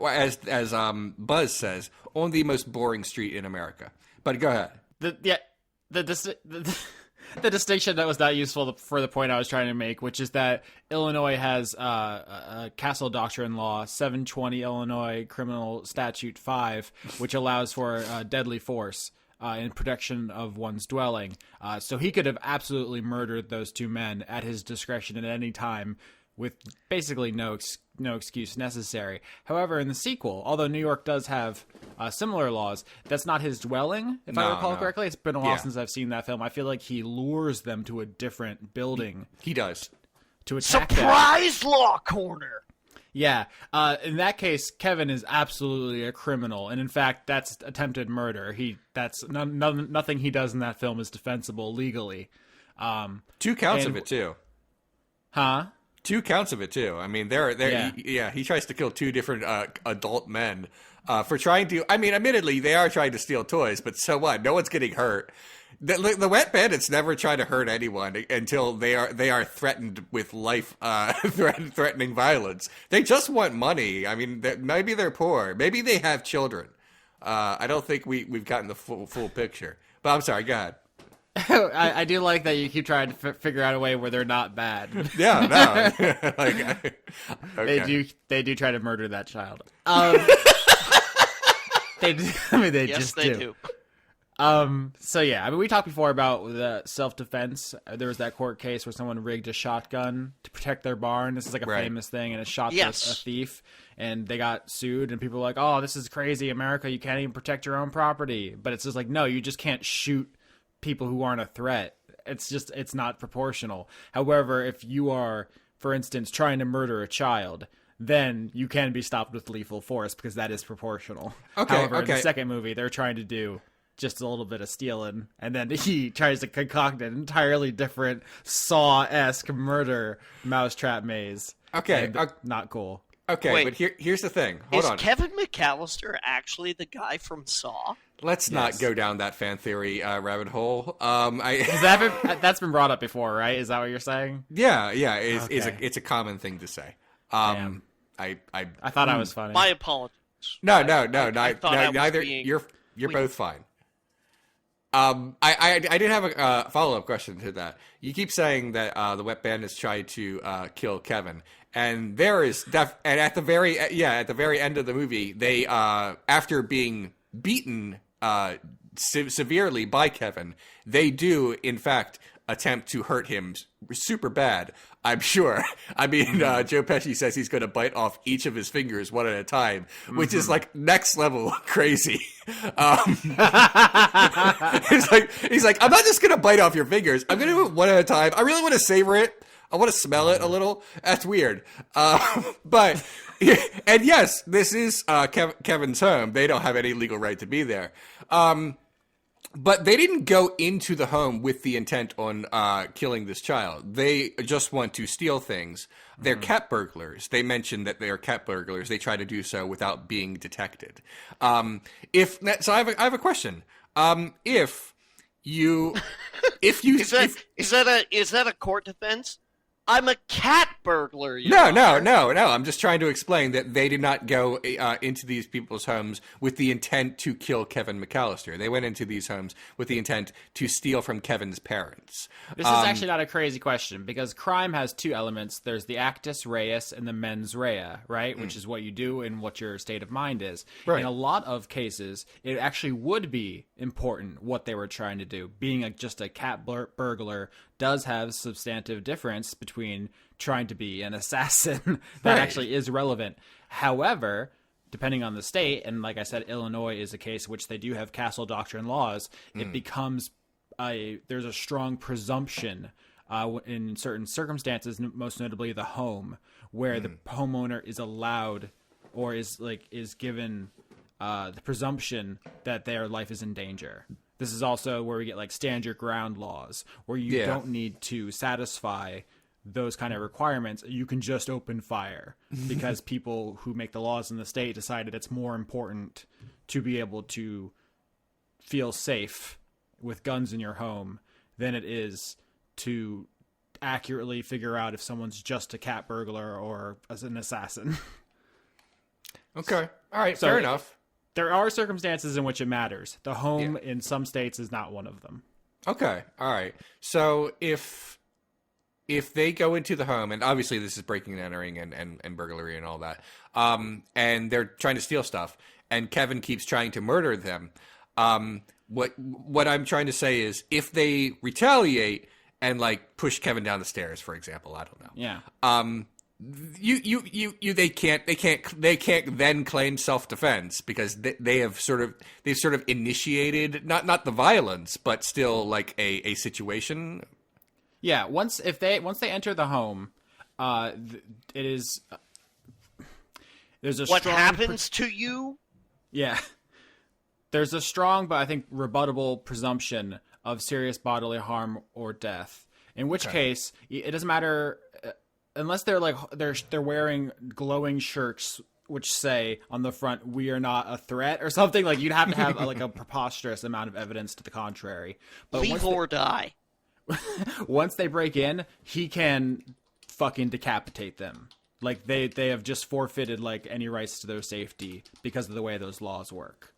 as Buzz says, on the most boring street in America. But go ahead. the distinction that was not useful for the point I was trying to make, which is that Illinois has a Castle Doctrine Law 720 Illinois Criminal Statute 5, which allows for deadly force in protection of one's dwelling. So he could have absolutely murdered those two men at his discretion at any time, with basically no excuse necessary. However, in the sequel, although New York does have similar laws, that's not his dwelling, if I recall correctly. It's been a while since I've seen that film. I feel like he lures them to a different building. He does. To attack them. Surprise law corner! Yeah. In that case, Kevin is absolutely a criminal. And in fact, that's attempted murder. Nothing he does in that film is defensible legally. 2 counts of it, too. Huh? 2 counts of it too. I mean, he tries to kill 2 different adult men for trying to. I mean, admittedly, they are trying to steal toys, but so what? No one's getting hurt. The Wet Bandits never try to hurt anyone until they are threatened with life threatening violence. They just want money. I mean, maybe they're poor. Maybe they have children. I don't think we've gotten the full picture. But I'm sorry. Go ahead. I do like that you keep trying to figure out a way where they're not bad. Yeah, no. Okay. They do try to murder that child. They do. Yes, they do. So yeah, I mean, we talked before about the self-defense. There was that court case where someone rigged a shotgun to protect their barn. This is like a famous thing, and it shot a thief, and they got sued. And people were like, "Oh, this is crazy, America! You can't even protect your own property." But it's just like, no, you just can't shoot people who aren't a threat. It's not proportional. However, if you are, for instance, trying to murder a child, then you can be stopped with lethal force because that is proportional. However, in the second movie, they're trying to do just a little bit of stealing, and then he tries to concoct an entirely different Saw-esque murder mousetrap maze. Okay. Not cool. Okay, Wait, but here's the thing. Hold on. Is Kevin McAllister actually the guy from Saw? Let's not go down that fan theory rabbit hole. That's been brought up before, right? Is that what you're saying? Yeah. It's a common thing to say. I thought I was funny. My apologies. No. Neither. You're both fine. I did have a follow-up question to that. You keep saying that the Wet Bandits tried to kill Kevin, and there is and at the very end of the movie, they after being beaten severely by Kevin, they do in fact attempt to hurt him super bad, I'm sure. I mean, Joe Pesci says he's going to bite off each of his fingers one at a time, which is like next level crazy. He's like, I'm not just going to bite off your fingers. I'm going to do it one at a time. I really want to savor it. I want to smell it a little. That's weird. But, and yes, this is Kevin's home. They don't have any legal right to be there. But they didn't go into the home with the intent on killing this child. They just want to steal things. They're cat burglars. They mentioned that they are cat burglars. They try to do so without being detected. So I have a question. If you is that a court defense? I'm a cat burglar. No. I'm just trying to explain that they did not go into these people's homes with the intent to kill Kevin McAllister. They went into these homes with the intent to steal from Kevin's parents. This is actually not a crazy question because crime has 2 elements. There's the actus reus and the mens rea, right? Which is what you do and what your state of mind is. Right. In a lot of cases, it actually would be important what they were trying to do. Being just a cat burglar does have substantive difference between trying to be an assassin that actually is relevant. However, depending on the state, and like I said, Illinois is a case which they do have castle doctrine laws, it becomes there's a strong presumption in certain circumstances, most notably the home, where the homeowner is allowed or is given the presumption that their life is in danger. This is also where we get like stand your ground laws, where you don't need to satisfy those kind of requirements. You can just open fire because people who make the laws in the state decided it's more important to be able to feel safe with guns in your home than it is to accurately figure out if someone's just a cat burglar or as an assassin. Okay. All right. Fair enough. there are circumstances in which it matters. The home in some states is not one of them. Okay, all right. So if they go into the home, and obviously this is breaking and entering and burglary and all that, and they're trying to steal stuff, and Kevin keeps trying to murder them, what I'm trying to say is if they retaliate and like push Kevin down the stairs, for example, I don't know. Yeah. They can't then claim self-defense because they've sort of initiated not the violence but still like a situation. Yeah, once they enter the home, it is there's a What strong happens to you? Yeah. There's a strong but I think rebuttable presumption of serious bodily harm or death. In which case, it doesn't matter unless they're like they're wearing glowing shirts which say on the front "We are not a threat" or something. Like you'd have to have like a preposterous amount of evidence to the contrary. But Leave or die. once they break in, he can fucking decapitate them. Like they have just forfeited like any rights to their safety because of the way those laws work.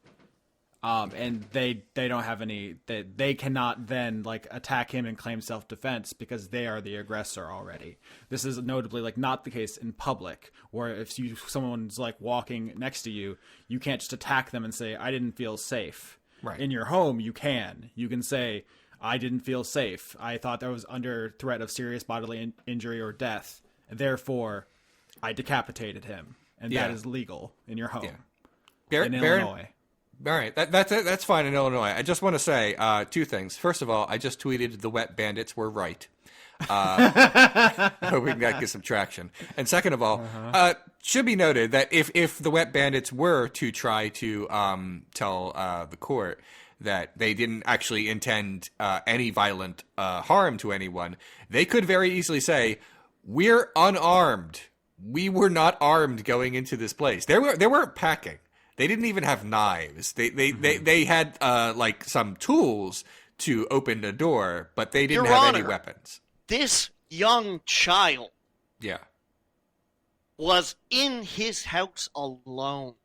And they don't have any. They cannot then like attack him and claim self-defense because they are the aggressor already. This is notably like not the case in public, where if someone's like walking next to you, you can't just attack them and say I didn't feel safe. Right. In your home, you can say I didn't feel safe. I thought I was under threat of serious bodily injury or death. Therefore, I decapitated him, and that is legal in your home in Illinois. All right, that's fine in Illinois. I just want to say two things. First of all, I just tweeted the wet bandits were right. Hoping that gets some traction. And second of all, should be noted that if the wet bandits were to try to tell the court that they didn't actually intend any violent harm to anyone, they could very easily say, "We're unarmed. We were not armed going into this place." They weren't packing. They didn't even have knives. They had like some tools to open the door, but they didn't Your have Honor, any weapons. This young child Yeah. was in his house alone.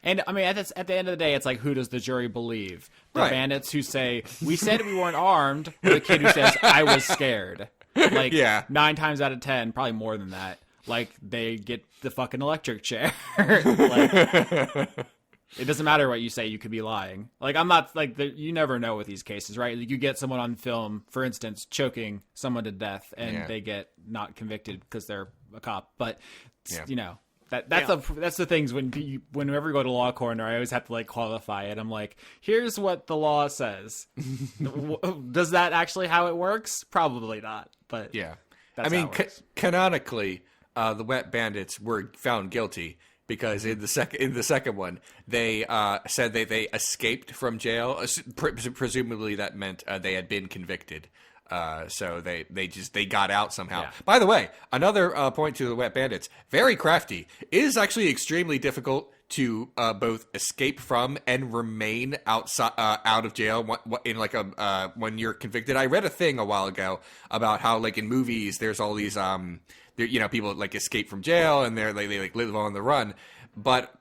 And I mean, at the end of the day, it's like, who does the jury believe? The Right. bandits who say, we said we weren't armed, or the kid who says, I was scared? Like, Yeah. 9 times out of 10, probably more than that, like, they get the fucking electric chair. Like, it doesn't matter what you say, you could be lying. Like, I'm not, like, you never know with these cases, right? Like, you get someone on film, for instance, choking someone to death, and they get not convicted because they're a cop. But, you know. That's the things whenever you go to Law Corner, I always have to like qualify it. I'm like, here's what the law says. Does that actually how it works? Probably not. But Yeah. that's I mean, how it works. canonically, the wet bandits were found guilty because in the second one, they said they escaped from jail. Presumably, that meant they had been convicted. So they got out somehow. Yeah. By the way, another point to the wet bandits, very crafty. It is actually extremely difficult to both escape from and remain outside out of jail in like a when you're convicted. I read a thing a while ago about how like in movies there's all these people like escape from jail and they like live on the run. But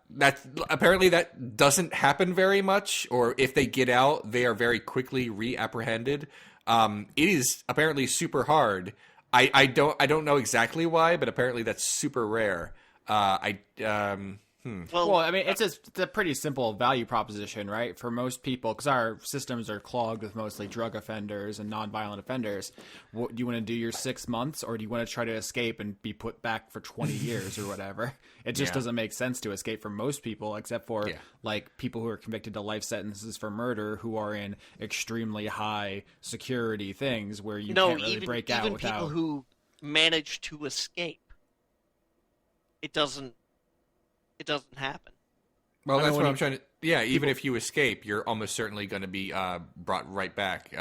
apparently that doesn't happen very much, or if they get out, they are very quickly reapprehended. It is apparently super hard. I don't know exactly why, but apparently that's super rare. Well, I mean, it's a pretty simple value proposition, right? For most people, because our systems are clogged with mostly drug offenders and nonviolent offenders. Do you want to do your 6 months, or do you want to try to escape and be put back for 20 years or whatever? It just doesn't make sense to escape for most people, except for like people who are convicted to life sentences for murder, who are in extremely high security things where you can't really break out without. Even people who manage to escape, it doesn't happen. Well, that's what I'm trying to. Yeah, even if you escape, you're almost certainly going to be brought right back.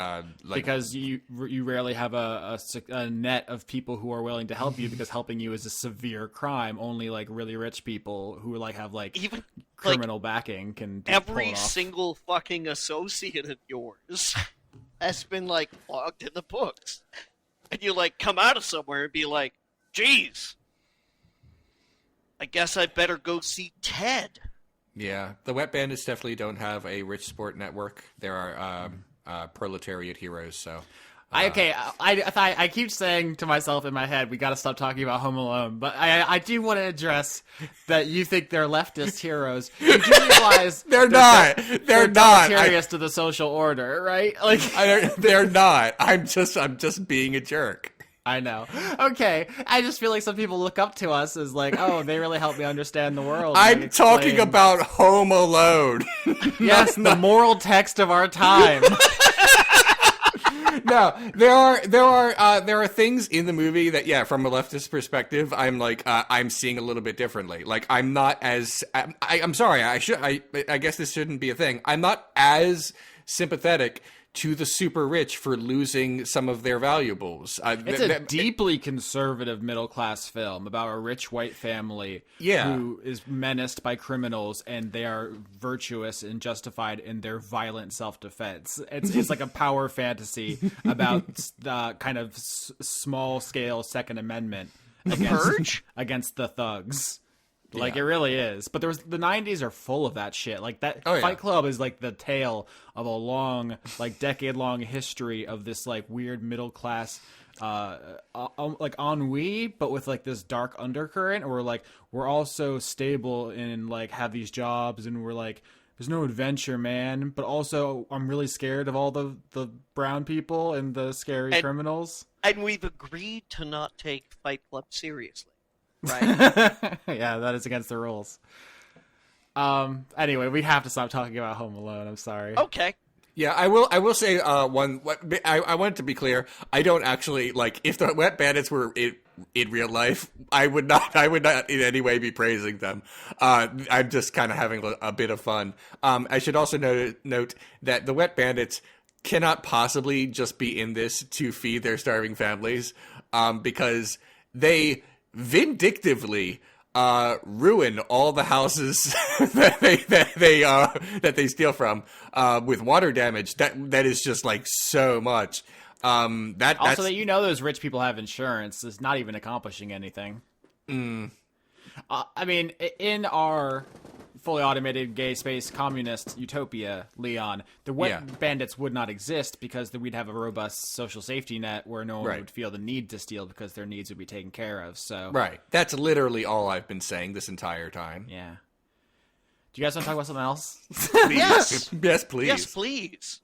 Because you rarely have a net of people who are willing to help you, because helping you is a severe crime. Only like really rich people who like have like Even criminal backing can just pull every it off. single fucking associate of yours has been like logged in the books, and you like come out of somewhere and be like, "Geez, I guess I better go see Ted." Yeah, the Wet Bandits definitely don't have a rich sport network. There are proletariat heroes, so... I keep saying to myself in my head, we got to stop talking about Home Alone. But I do want to address that you think they're leftist heroes. You do realize they're not. They're not. Deleterious to the social order, right? Like they're not. I'm just being a jerk. I know. Okay, I just feel like some people look up to us as like, oh, they really help me understand the world. I'm talking about Home Alone. Yes, the moral text of our time. No, there are things in the movie that, yeah, from a leftist perspective, I'm seeing a little bit differently. Like, I'm not as I'm sorry, I guess this shouldn't be a thing. I'm not as sympathetic to the super rich for losing some of their valuables. It's a deeply conservative middle-class film about a rich white family who is menaced by criminals, and they are virtuous and justified in their violent self-defense. It's like a power fantasy about the kind of small-scale Second Amendment against the thugs. Like, it really is. But the 90s are full of that shit. Like, that Fight Club is, like, the tale of a long, like, decade-long history of this, like, weird middle-class, like, ennui, but with, like, this dark undercurrent. Or, like, we're all so stable and, like, have these jobs, and we're, like, there's no adventure, man. But also, I'm really scared of all the brown people and the scary criminals. And we've agreed to not take Fight Club seriously. Right. Yeah, that is against the rules. Anyway, we have to stop talking about Home Alone. I'm sorry. Okay. Yeah, I will say I want it to be clear. I don't actually like if the Wet Bandits were in real life. I would not in any way be praising them. I'm just kind of having a bit of fun. I should also note that the Wet Bandits cannot possibly just be in this to feed their starving families, because they vindictively ruin all the houses that they steal from with water damage. That is just like so much. Also, that those rich people have insurance is not even accomplishing anything. I mean, in our fully automated gay space communist utopia, Leon, the Wet Bandits would not exist because we'd have a robust social safety net where no one would feel the need to steal because their needs would be taken care of. So that's literally all I've been saying this entire time. Yeah. Do you guys want to talk about something else? Yes. Yes, please. Yes, please.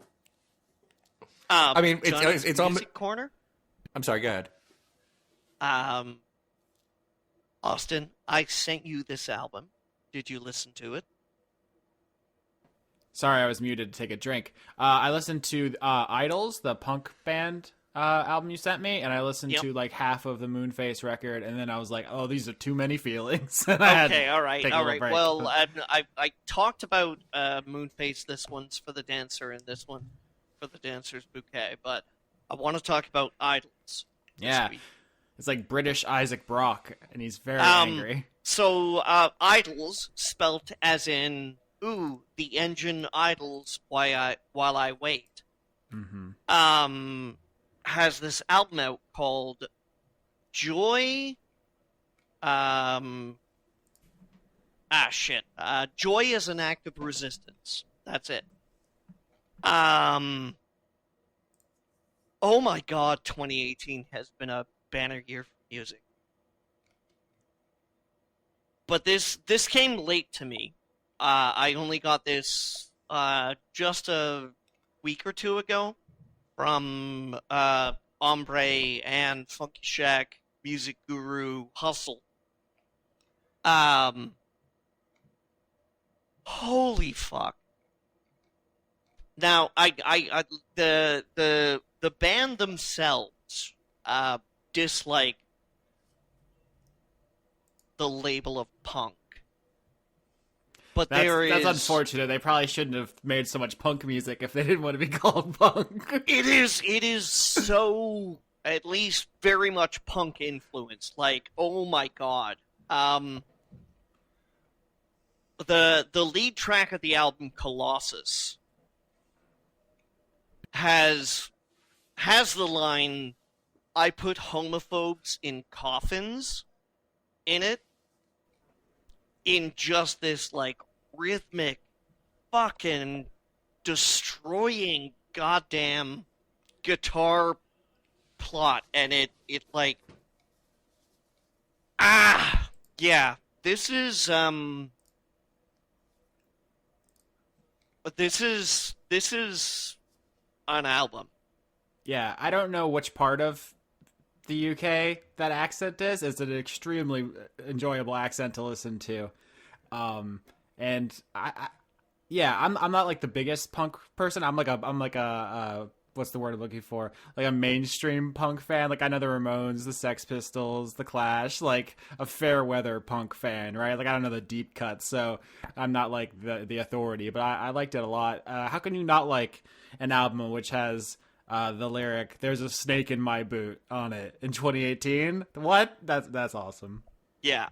I mean, it's on Music Corner. I'm sorry. Go ahead. Austin, I sent you this album. Did you listen to it? Sorry, I was muted to take a drink. I listened to Idols, the punk band album you sent me, and I listened to like half of the Moonface record, and then I was like, "Oh, these are too many feelings." Okay, all right. Well, I talked about Moonface. This one's for the dancer, and this one for the dancer's bouquet. But I want to talk about Idols. Yeah, it's like British Isaac Brock, and he's very angry. So, Idols, spelt as in, ooh, the engine idles while I wait, has this album out called Joy, Joy is an Act of Resistance. That's it. Oh my god, 2018 has been a banner year for music. But this came late to me. I only got this just a week or two ago from Ombre and Funky Shack, Music Guru, Hustle. Holy fuck! Now, the band themselves dislike the label of punk. But that's unfortunate. They probably shouldn't have made so much punk music if they didn't want to be called punk. It is so, at least, very much punk influenced. Like, oh my god. The lead track of the album, Colossus, has the line, "I put homophobes in coffins," in it, in just this, like, rhythmic, fucking destroying goddamn guitar plot, and it like, yeah, this is an album. Yeah, I don't know which part of the UK that accent is. It's an extremely enjoyable accent to listen to. And I'm not like the biggest punk person. I'm like a what's the word I'm looking for? Like a mainstream punk fan. Like I know the Ramones, the Sex Pistols, the Clash, like a fair weather punk fan, right? Like I don't know the deep cuts, so I'm not like the authority, but I liked it a lot. How can you not like an album which has the lyric "There's a snake in my boot" on it in 2018? What? That's awesome. Yeah.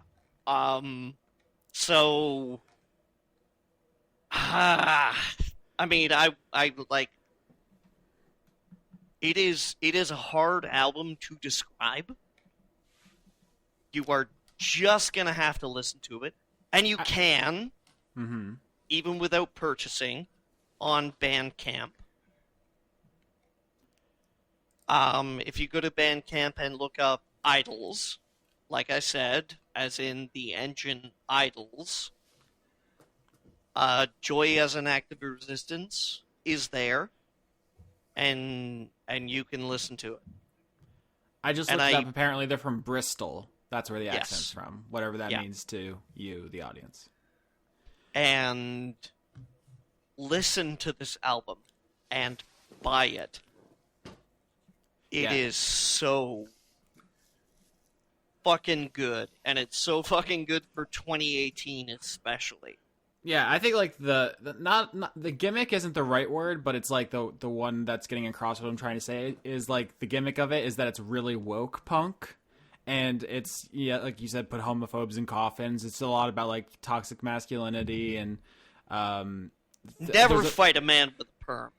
So I mean, I like, it is a hard album to describe. You are just gonna have to listen to it, and you can, even without purchasing, on Bandcamp. If you go to Bandcamp and look up Idols, like I said, as in the engine Idols, Joy as an Act of Resistance is there, and you can listen to it. I just looked up. Apparently, they're from Bristol. That's where the Yes. accent's from. Whatever that Yeah. means to you, the audience. And listen to this album and buy it. It is so fucking good, and it's so fucking good for 2018 especially. Yeah, I think like the not the gimmick isn't the right word, but it's like the one that's getting across what I'm trying to say is like the gimmick of it is that it's really woke punk, and it's, yeah, like you said, put homophobes in coffins. It's a lot about like toxic masculinity and Never fight a man with a perm.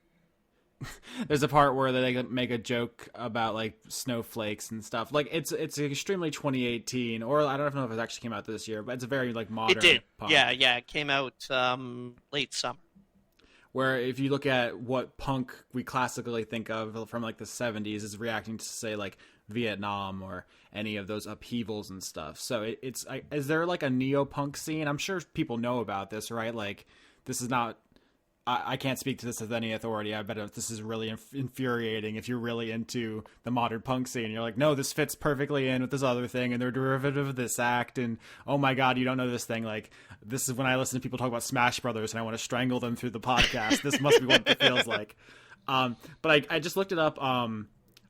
there's a part where they make a joke about like snowflakes and stuff. Like it's extremely 2018, or I don't know if it actually came out this year, but it's a very like modern. It did. punk. Yeah, it came out late summer. Where if you look at what punk we classically think of from like the 70s is reacting to say like Vietnam or any of those upheavals and stuff. So is there like a neo-punk scene? I'm sure people know about this, right? Like this is not, I can't speak to this with any authority. I bet this is really infuriating if you're really into the modern punk scene. You're like, no, this fits perfectly in with this other thing, and they're derivative of this act, and oh my god, you don't know this thing. Like, this is when I listen to people talk about Smash Brothers, and I want to strangle them through the podcast. This must be what it feels like. But I just looked it up. I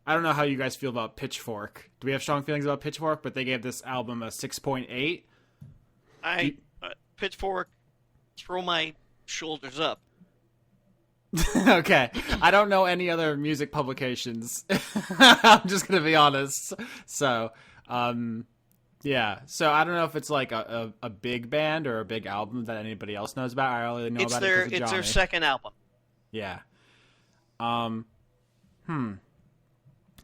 don't know how you guys feel about Pitchfork. Do we have strong feelings about Pitchfork? But they gave this album a 6.8. Pitchfork, throw my shoulders up. Okay, I don't know any other music publications. I'm just gonna be honest. So, yeah. So I don't know if it's like a big band or a big album that anybody else knows about. I only know about it because of Johnny. It's their second album. Yeah.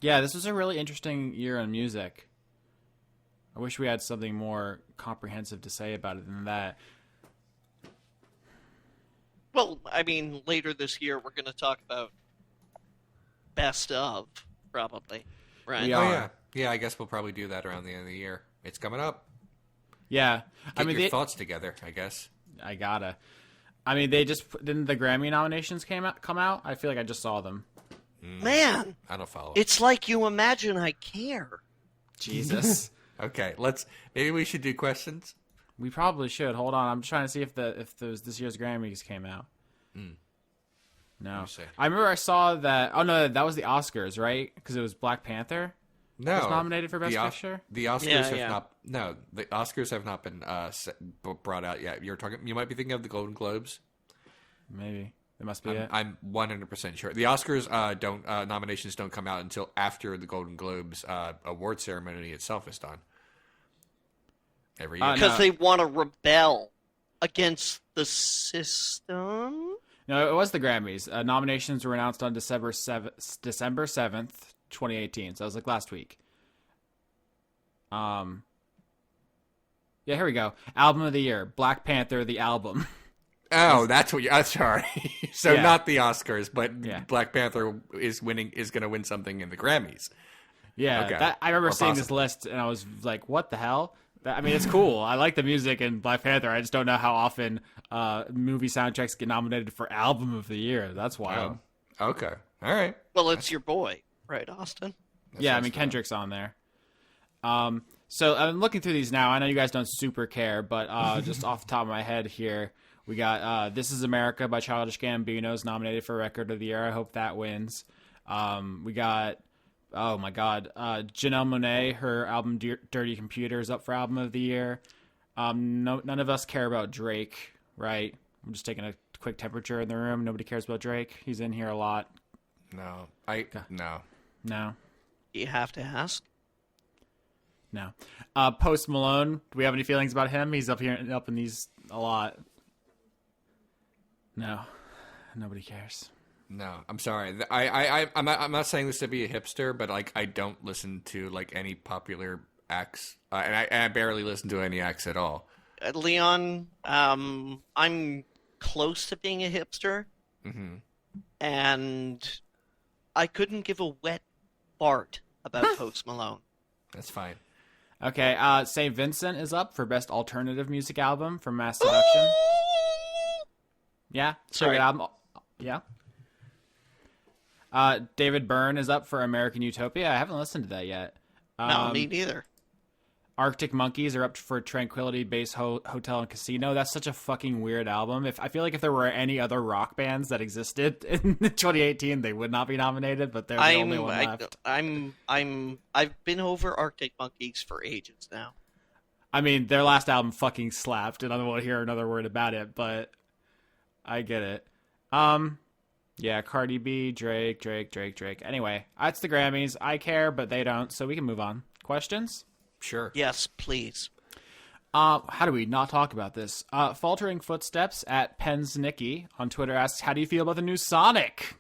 Yeah, this was a really interesting year in music. I wish we had something more comprehensive to say about it than that. Well, I mean, later this year we're going to talk about best of, probably, right? We Oh are. yeah, I guess we'll probably do that around the end of the year. It's coming up. Yeah, Get your thoughts together, I guess. I gotta. I mean, they just didn't the Grammy nominations come out. I feel like I just saw them. Man, I don't follow. it's like you imagine I care. Jesus. Okay, maybe we should do questions. We probably should. Hold on, I'm trying to see if those this year's Grammys came out. No, me see. I remember I saw that. Oh no, that was the Oscars, right? Because it was Black Panther No, was nominated for Best the, Picture. The Oscars Yeah, have yeah. not. No, the Oscars have not been brought out yet. You're talking. You might be thinking of the Golden Globes. Maybe that must be it. I'm 100% sure. The Oscars nominations don't come out until after the Golden Globes award ceremony itself is done. Every year. Because No. they want to rebel against the system. No, it was the Grammys. Nominations were announced on December 7th, 2018. So it was like last week. Yeah, here we go. Album of the year, Black Panther, the album. Oh, that's what you. Sorry. So Yeah. not the Oscars, but Yeah. Black Panther is going to win something in the Grammys. Yeah, Okay. I remember Or seeing this possibly. list and I was like, "What the hell?" I mean, it's cool. I like the music in Black Panther. I just don't know how often movie soundtracks get nominated for Album of the Year. That's wild. Oh, okay. All right. Well, it's your boy, right, Austin? Yeah, I nice mean to know. Kendrick's on there. So I'm looking through these now. I know you guys don't super care, but just off the top of my head here, we got "This Is America" by Childish Gambino is nominated for Record of the Year. I hope that wins. We got, oh my God, Janelle Monáe, her album "Dirty Computer" is up for Album of the Year. None of us care about Drake, right? I'm just taking a quick temperature in the room. Nobody cares about Drake. He's in here a lot. No. No. No. You have to ask. No. Post Malone, do we have any feelings about him? He's up in these a lot. No. Nobody cares. No, I'm sorry. I'm not saying this to be a hipster, but like I don't listen to like any popular acts, and I barely listen to any acts at all. Leon, I'm close to being a hipster, and I couldn't give a wet fart about Post Malone. That's fine. Okay, St. Vincent is up for Best Alternative Music Album for Mass Seduction. Yeah, it's a Sorry. good album. Yeah. David Byrne is up for American Utopia. I haven't listened to that yet. No, me neither. Arctic Monkeys are up for Tranquility Base Hotel and Casino. That's such a fucking weird album. I feel like if there were any other rock bands that existed in 2018, they would not be nominated, but they're the only one left. I've been over Arctic Monkeys for ages now. I mean, their last album fucking slapped, and I don't want to hear another word about it, but I get it. Yeah, Cardi B, Drake. Anyway, that's the Grammys. I care, but they don't, so we can move on. Questions? Sure. Yes, please. How do we not talk about this? Faltering Footsteps at Pens Nikki on Twitter asks, "How do you feel about the new Sonic?"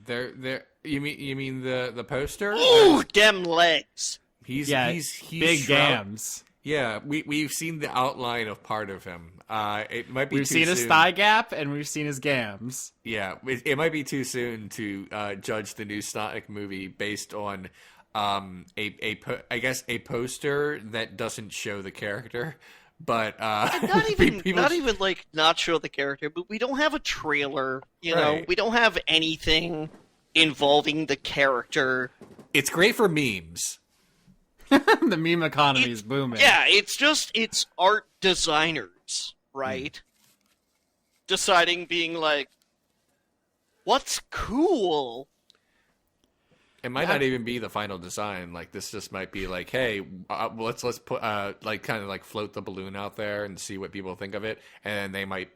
There. You mean the poster? Ooh, dem legs. He's big shroud- gams. Yeah, we've seen the outline of part of him. It might be. We've too seen his soon. thigh gap and we've seen his gams. Yeah, it might be too soon to judge the new Sonic movie based on I guess a poster that doesn't show the character, but Not even, people- not even like not show the character, but we don't have a trailer. You know, Right. we don't have anything involving the character. It's great for memes. The meme economy is booming. Yeah, it's art designers, right? Deciding, being like, what's cool? It might not even be the final design. Like this just might be like, hey, let's put like kind of like float the balloon out there and see what people think of it, and they might,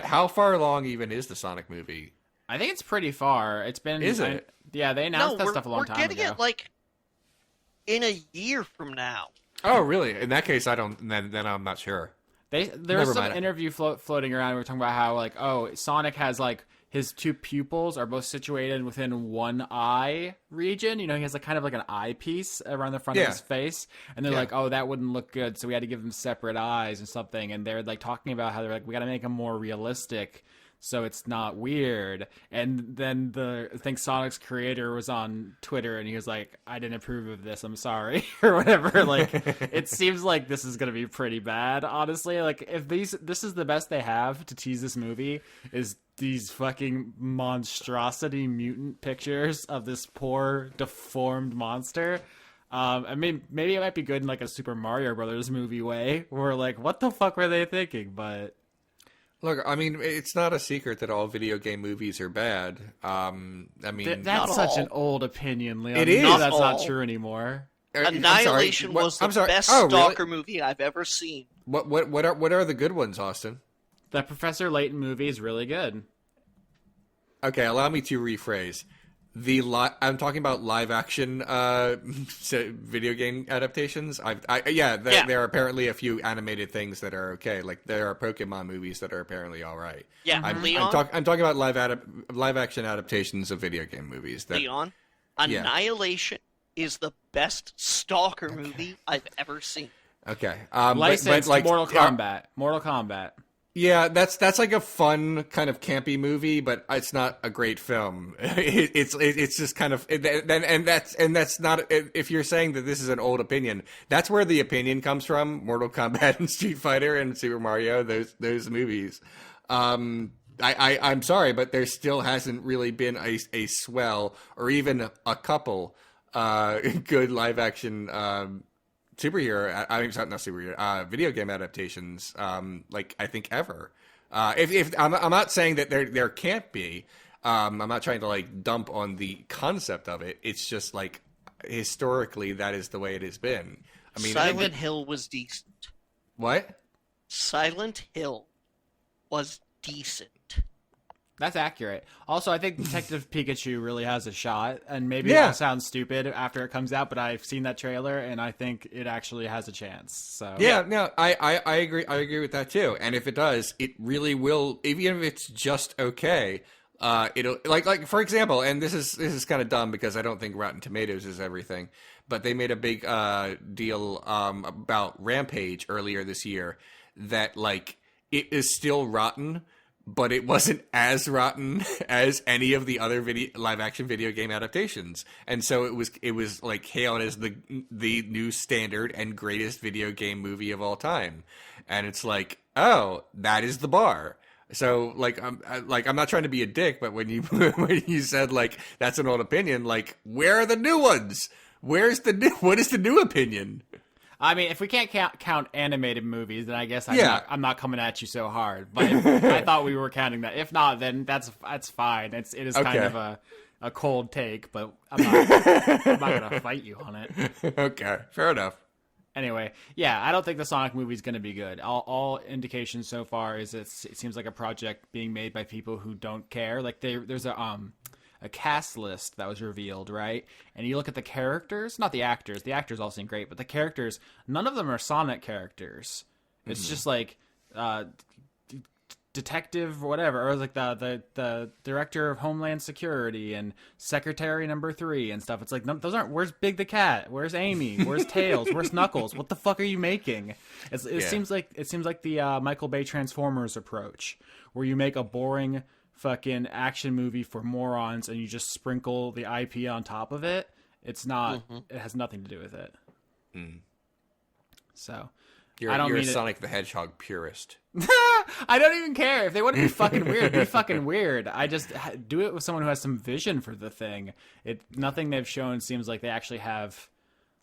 how far along even is the Sonic movie? I think it's pretty far. It's been. Is it? Yeah, they announced that we're, stuff a long we're time getting ago. it like in a year from now. Oh, really? In that case, I don't. Then I'm not sure. There Never was some mind. interview floating around. We were talking about how like, oh, Sonic has like his two pupils are both situated within one eye region. You know, he has like kind of like an eyepiece around the front of Yeah. his face, and they're Yeah. like, oh, that wouldn't look good, so we had to give him separate eyes or something. And they're like talking about how they're like, we got to make him more realistic, so it's not weird. And then I think Sonic's creator was on Twitter and he was like, I didn't approve of this, I'm sorry, or whatever. Like, it seems like this is going to be pretty bad, honestly. Like, if this is the best they have to tease this movie, is these fucking monstrosity mutant pictures of this poor, deformed monster. I mean, maybe it might be good in like a Super Mario Brothers movie way, where like, what the fuck were they thinking? But Look, I mean, it's not a secret that all video game movies are bad. I mean, that's Not such all. an old opinion, Leon. It You know is. that's Not not all. true anymore. Annihilation was the I'm sorry. best Oh, really? Stalker movie I've ever seen. What are the good ones, Austin? The Professor Layton movie is really good. Okay, allow me to rephrase. I'm talking about live action video game adaptations. There are apparently a few animated things that are okay. Like there are Pokemon movies that are apparently all right. Yeah, Leon. I'm talking about live action adaptations of video game movies. That, Leon, Yeah. Annihilation is the best Stalker movie I've ever seen. Okay. Licensed like, Mortal Kombat. Mortal Kombat. Yeah, that's like a fun kind of campy movie, but it's not a great film. It's just kind of and that's not, if you're saying that this is an old opinion, that's where the opinion comes from. Mortal Kombat and Street Fighter and Super Mario, those movies. I'm sorry, but there still hasn't really been a swell or even a couple good live action superhero, I mean, not superhero, video game adaptations, like I think ever. If I'm not saying that there can't be. I'm not trying to like dump on the concept of it. It's just like historically that is the way it has been. I mean, Silent Hill was decent. What? Silent Hill was decent. That's accurate. Also, I think Detective Pikachu really has a shot, and maybe Yeah. it'll sound stupid after it comes out, but I've seen that trailer, and I think it actually has a chance. So Yeah, no, I agree. I agree with that too. And if it does, it really will. Even if it's just okay, it'll like for example. And this is kind of dumb because I don't think Rotten Tomatoes is everything. But they made a big deal about Rampage earlier this year that like it is still rotten, but it wasn't as rotten as any of the other live action video game adaptations. And so it was like hailed as the new standard and greatest video game movie of all time. And it's like, oh, that is the bar. So like I'm not trying to be a dick, but when you said like that's an old opinion, like where are the new ones? What is the new opinion? I mean, if we can't count animated movies, then I guess I'm not coming at you so hard. But I thought we were counting that. If not, then that's fine. It is kind of a cold take, but I'm not gonna fight you on it. Okay, fair enough. Anyway, yeah, I don't think the Sonic movie is going to be good. All indications so far is it seems like a project being made by people who don't care. Like there's a cast list that was revealed, right? And you look at the characters, not the actors. The actors all seem great, but the characters, none of them are Sonic characters. It's just like detective or whatever, or like the director of Homeland Security and Secretary Number 3 and stuff. It's like those aren't. Where's Big the Cat? Where's Amy? Where's Tails? Where's Knuckles? What the fuck are you making? It seems like the Michael Bay Transformers approach, where you make a boring fucking action movie for morons and you just sprinkle the IP on top of it. It's not. It has nothing to do with it. So. You're a Sonic the Hedgehog purist. I don't even care. If they want to be fucking weird, be fucking weird. I just do it with someone who has some vision for the thing. Nothing they've shown seems like they actually have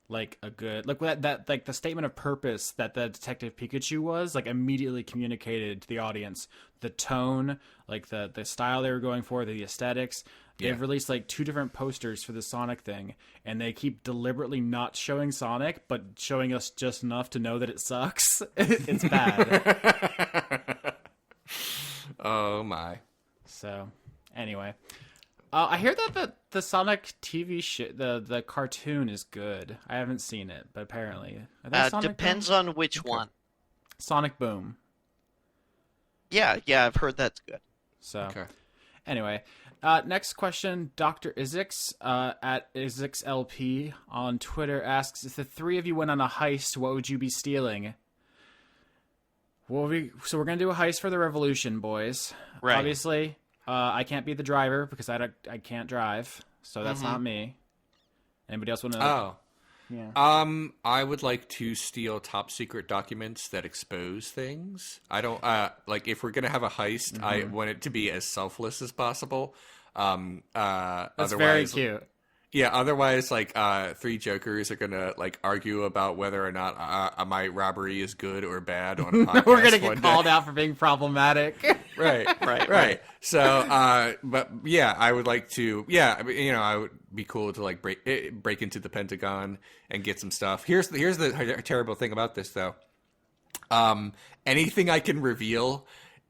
like a good, like that like the statement of purpose that the Detective Pikachu was like immediately communicated to the audience. The tone, like the style they were going for, the aesthetics. They've released like 2 different posters for the Sonic thing, and they keep deliberately not showing Sonic, but showing us just enough to know that it sucks. It's bad. Oh my. So, anyway. I hear that the Sonic TV the cartoon is good. I haven't seen it, but apparently. Depends on which one. Sonic Boom. Yeah, I've heard that's good. So, anyway. Next question, Dr. Izix at IzixLP on Twitter asks, if the 3 of you went on a heist, what would you be stealing? So we're going to do a heist for the Revolution, boys. Right. Obviously, I can't be the driver because I can't drive, so that's not me. Anybody else want to know? Oh. Yeah. I would like to steal top secret documents that expose things. I don't like if we're gonna have a heist. I want it to be as selfless as possible. That's very cute. Yeah. Otherwise, like 3 jokers are gonna like argue about whether or not my robbery is good or bad on a podcast. We're gonna get called out for being problematic. Right. So, but yeah, I would like to. Yeah, I mean, I would be cool to like break into the Pentagon and get some stuff. Here's the terrible thing about this though. Anything I can reveal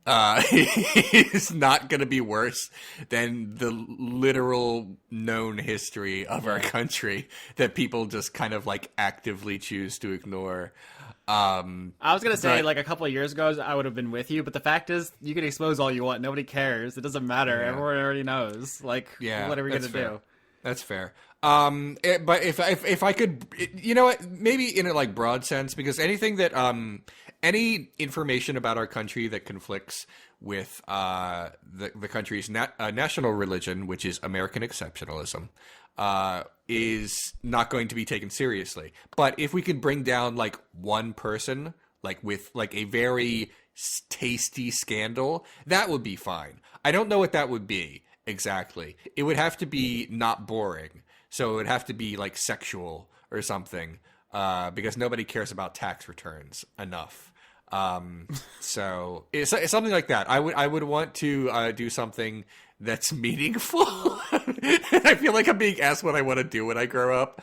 is not going to be worse than the literal known history of our country that people just kind of like actively choose to ignore. I was going to say, like, a couple of years ago, I would have been with you, but the fact is, you can expose all you want. Nobody cares. It doesn't matter. Yeah. Everyone already knows. Like, what are we going to do? That's fair. But if I could, you know what, maybe in a like broad sense, because anything that any information about our country that conflicts with the country's national religion, which is American exceptionalism, is not going to be taken seriously. But if we could bring down like one person, like with like a very tasty scandal, that would be fine. I don't know what that would be exactly. It would have to be not boring. So it would have to be like sexual or something, because nobody cares about tax returns enough. So it's something like that. I would want to do something that's meaningful. I feel like I'm being asked what I want to do when I grow up.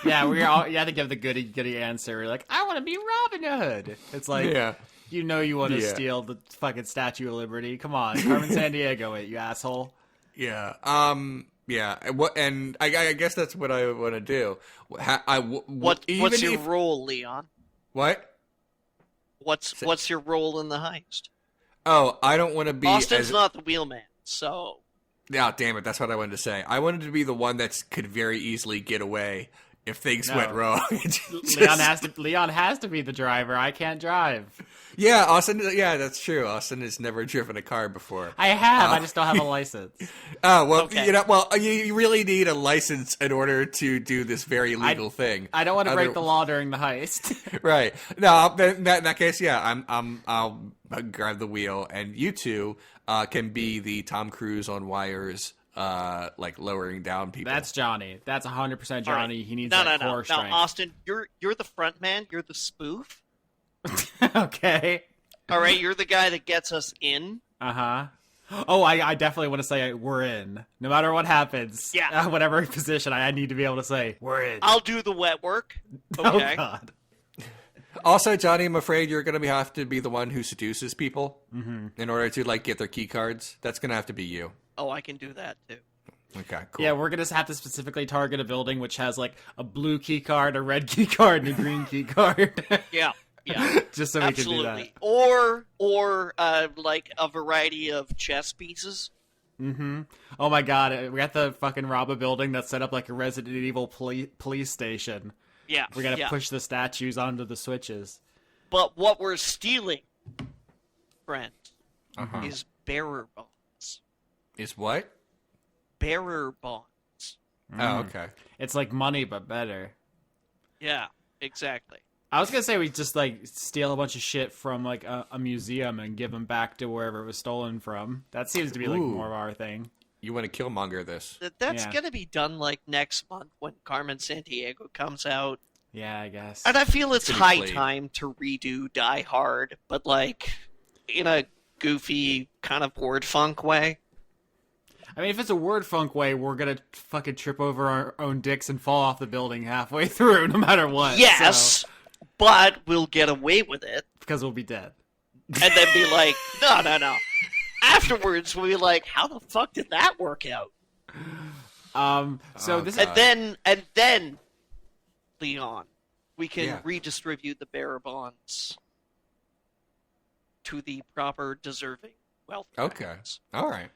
Yeah, you have to give the goody answer. We're like, I want to be Robin Hood. It's like, Yeah. you know you want to Yeah. steal the fucking Statue of Liberty. Come on, Carmen Sandiego, it, you asshole. Yeah. Yeah. And I guess that's what I want to do. What's your role, Leon? What? What's your role in the heist? Oh, I don't want to be. Austin's not the wheelman, so Yeah, damn it. That's what I wanted to say. I wanted to be the one that could very easily get away if things went wrong. Leon has to be the driver. I can't drive. Yeah, Austin. Yeah, that's true. Austin has never driven a car before. I have. I just don't have a license. Oh well, Okay. you really need a license in order to do this very legal thing. I don't want to break the law during the heist. Right. No, in that case, yeah, I'll grab the wheel, and you two can be the Tom Cruise on wires, like lowering down people. That's Johnny. That's 100% Johnny. All right. He needs no, that no, core no. strength. Now, Austin, you're the front man. You're the spoof. Okay. All right, you're the guy that gets us in. Uh-huh. Oh, I definitely want to say we're in. No matter what happens. Yeah. Whatever position, I need to be able to say, we're in. I'll do the wet work. Okay. Oh, God. Also, Johnny, I'm afraid you're going to have to be the one who seduces people in order to like get their key cards. That's going to have to be you. Oh, I can do that too. Okay, cool. Yeah, we're going to have to specifically target a building which has, like, a blue key card, a red key card, and a green key card. Yeah. Yeah. Just so we can do that. Absolutely. Or like a variety of chess pieces. Mm-hmm. Oh, my God. We have to fucking rob a building that's set up like a Resident Evil police station. Yeah. We got to yeah. push the statues onto the switches. But what we're stealing, friend, Uh-huh. is bearer bonds. Is what? Bearer bonds. Oh, okay. It's like money, but better. Yeah, exactly. I was gonna say we just like steal a bunch of shit from like a museum and give them back to wherever it was stolen from. That seems to be like Ooh. more of our thing. You want to killmonger this? That's Yeah. gonna be done like next month when Carmen Sandiego comes out. Yeah, I guess. And I feel it's Pretty high played. time to redo Die Hard, but like in a goofy kind of word funk way. I mean, if it's a word funk way, we're gonna fucking trip over our own dicks and fall off the building halfway through, no matter what. Yes, but we'll get away with it because we'll be dead. and then be like, no. Afterwards, we'll be like, how the fuck did that work out? So Oh, this God. And then, Leon, we can Yeah. redistribute the bearer bonds to the proper deserving wealth. Okay. brackets. All right.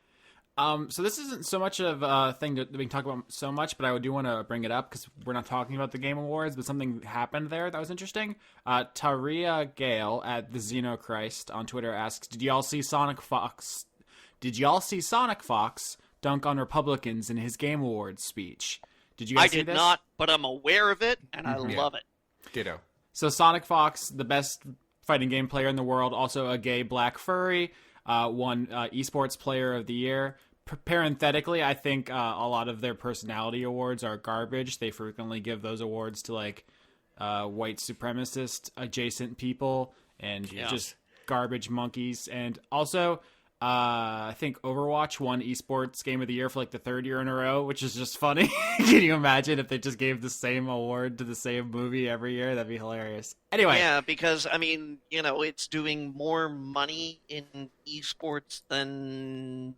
So this isn't so much of a thing that we can talk about so much, but I do want to bring it up because we're not talking about the Game Awards, but something happened there that was interesting. Taria Gale at the Xenochrist on Twitter asks, Did y'all see Sonic Fox dunk on Republicans in his Game Awards speech? Did you guys I see did this? not, but I'm aware of it, and I Yeah. love it. Ditto. So Sonic Fox, the best fighting game player in the world, also a gay black furry, won esports player of the year. Parenthetically, I think a lot of their personality awards are garbage. They frequently give those awards to like white supremacist adjacent people and Yeah. just garbage monkeys. And also, I think Overwatch won esports game of the year for like the third year in a row, which is just funny. Can you imagine if they just gave the same award to the same movie every year? That'd be hilarious. Anyway, Yeah, because, I mean, it's doing more money in esports than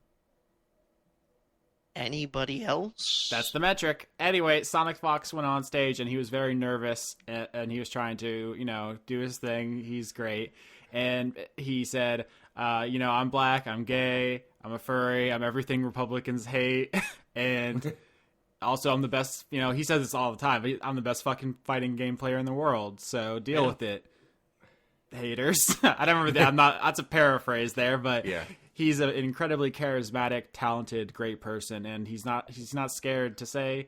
anybody else. that's the metric. Anyway, Sonic Fox went on stage and he was very nervous and he was trying to, do his thing. He's great. And he said, I'm black, I'm gay, I'm a furry, I'm everything Republicans hate. And Also, I'm the best, he says this all the time, but I'm the best fucking fighting game player in the world, so deal with it, haters. I don't remember that. That's a paraphrase there, but Yeah. he's an incredibly charismatic, talented, great person, and he's not scared to say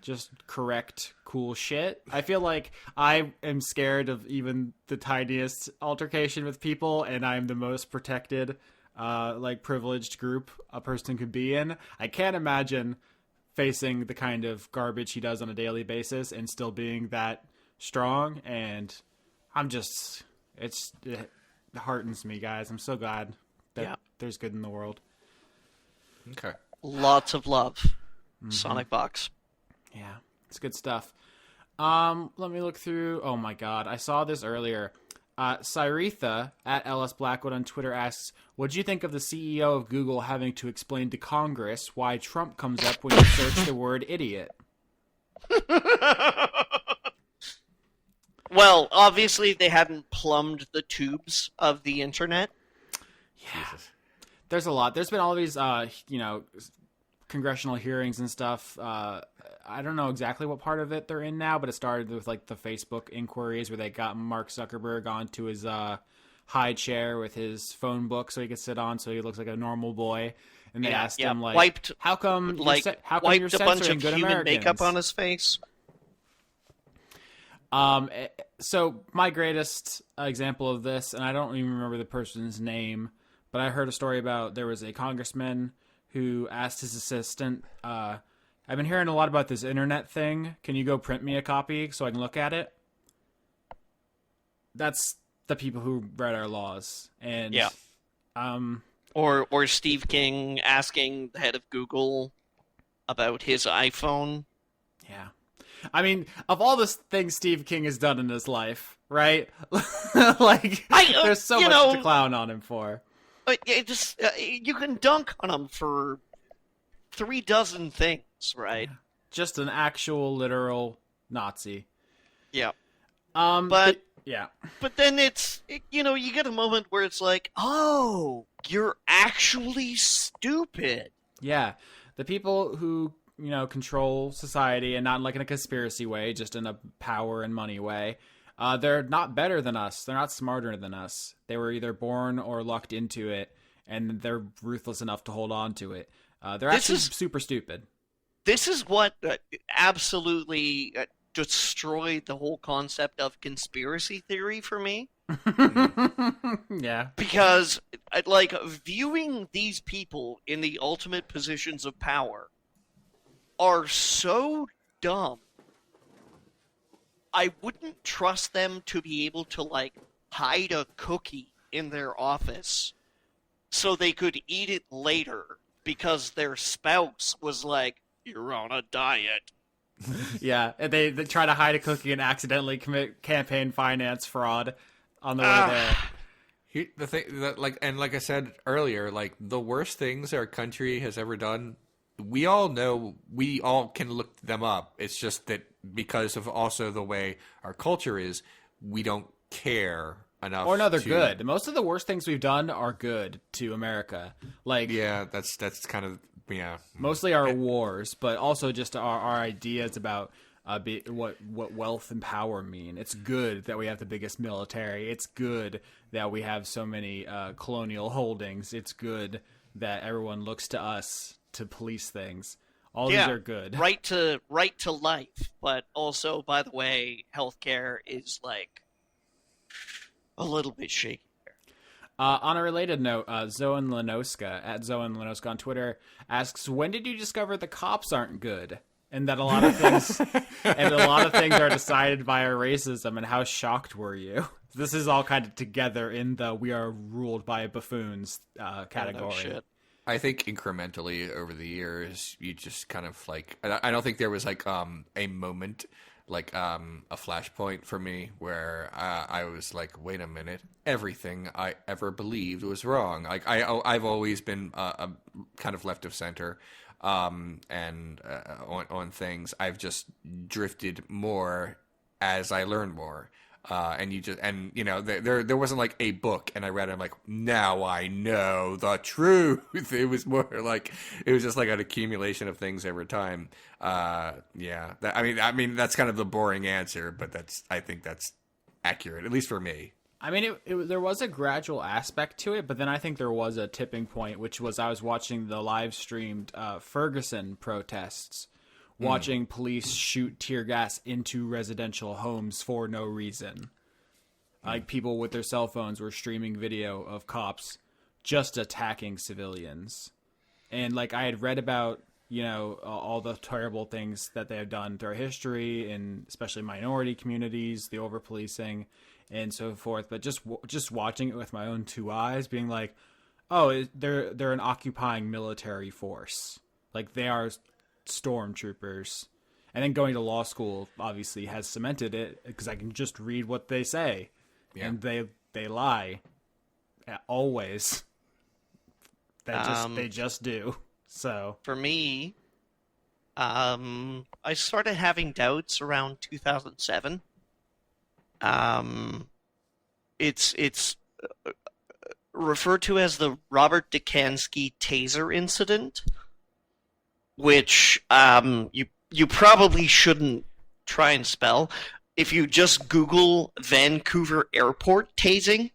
just correct, cool shit. I feel like I am scared of even the tiniest altercation with people, and I'm the most protected, privileged group a person could be in. I can't imagine facing the kind of garbage he does on a daily basis and still being that strong. And it heartens me, guys. I'm so glad that there's good in the world. Okay. Lots of love, Sonic Box. Yeah, it's good stuff. Let me look through. Oh my god, I saw this earlier. Cyretha at LS Blackwood on Twitter asks, what do you think of the CEO of Google having to explain to Congress why Trump comes up when you search the word idiot? Well, obviously they hadn't plumbed the tubes of the internet. Yeah. Jesus. There's a lot. There's been all these, congressional hearings and stuff. I don't know exactly what part of it they're in now, but it started with the Facebook inquiries where they got Mark Zuckerberg onto his high chair with his phone book so he could sit on, so he looks like a normal boy. And they asked him how come you're wiped a censoring bunch of good human Americans? makeup on his face. So my greatest example of this, and I don't even remember the person's name, but I heard a story about there was a congressman who asked his assistant, I've been hearing a lot about this internet thing. Can you go print me a copy so I can look at it? That's the people who write our laws. And Or Steve King asking the head of Google about his iPhone. Yeah. I mean, of all the things Steve King has done in his life, right? There's so much to clown on him for. You can dunk on him for 36 things, right? Just an actual, literal Nazi. Yeah. But then you get a moment where it's like, oh, you're actually stupid. Yeah. The people who, control society, and not in a conspiracy way, just in a power and money way, they're not better than us. They're not smarter than us. They were either born or lucked into it, and they're ruthless enough to hold on to it. They're actually super stupid. This is what absolutely destroyed the whole concept of conspiracy theory for me. Yeah. Because, viewing these people in the ultimate positions of power are so dumb. I wouldn't trust them to be able to, hide a cookie in their office so they could eat it later because their spouse was like, you're on a diet. Yeah, and they try to hide a cookie and accidentally commit campaign finance fraud on the way there. The thing that like I said earlier, the worst things our country has ever done, we all know, we all can look them up. It's just that because of also the way our culture is, we don't care enough. Or no, they're good. Most of the worst things we've done are good to America. Yeah, that's kind of. Yeah, mostly our wars, but also just our ideas about what wealth and power mean. It's good that we have the biggest military. It's good that we have so many colonial holdings. It's good that everyone looks to us to police things. All these are good. Right to life, but also, by the way, healthcare is a little bit shaky. On a related note, Zoan Lenoska at Zoan Lenoska on Twitter asks, "When did you discover the cops aren't good, and that a lot of things are decided by our racism? And how shocked were you?" This is all kind of together in the "we are ruled by buffoons" category. Oh, no shit. I think incrementally over the years, you just kind of I don't think there was a moment. A flashpoint for me where I was like, wait a minute, everything I ever believed was wrong. I've always been a kind of left of center, and on things. I've just drifted more as I learn more. And there wasn't like a book, and I read it. I'm like, now I know the truth. It was more like it was just like an accumulation of things over time. Yeah, I mean that's kind of the boring answer, but I think that's accurate, at least for me. I mean, there was a gradual aspect to it, but then I think there was a tipping point, which was I was watching the live streamed Ferguson protests, watching police shoot tear gas into residential homes for no reason. Like, people with their cell phones were streaming video of cops just attacking civilians. And, like, I had read about, all the terrible things that they have done throughout history, and especially minority communities, the over-policing, and so forth. But just watching it with my own two eyes, being like, oh, they're an occupying military force. Like, they are stormtroopers. And then going to law school obviously has cemented it, because I can just read what they say. Yeah. And they lie. Always. They just do. So for me, I started having doubts around 2007. It's referred to as the Robert Dikansky taser incident, which you probably shouldn't try and spell. If you just Google Vancouver Airport tasing,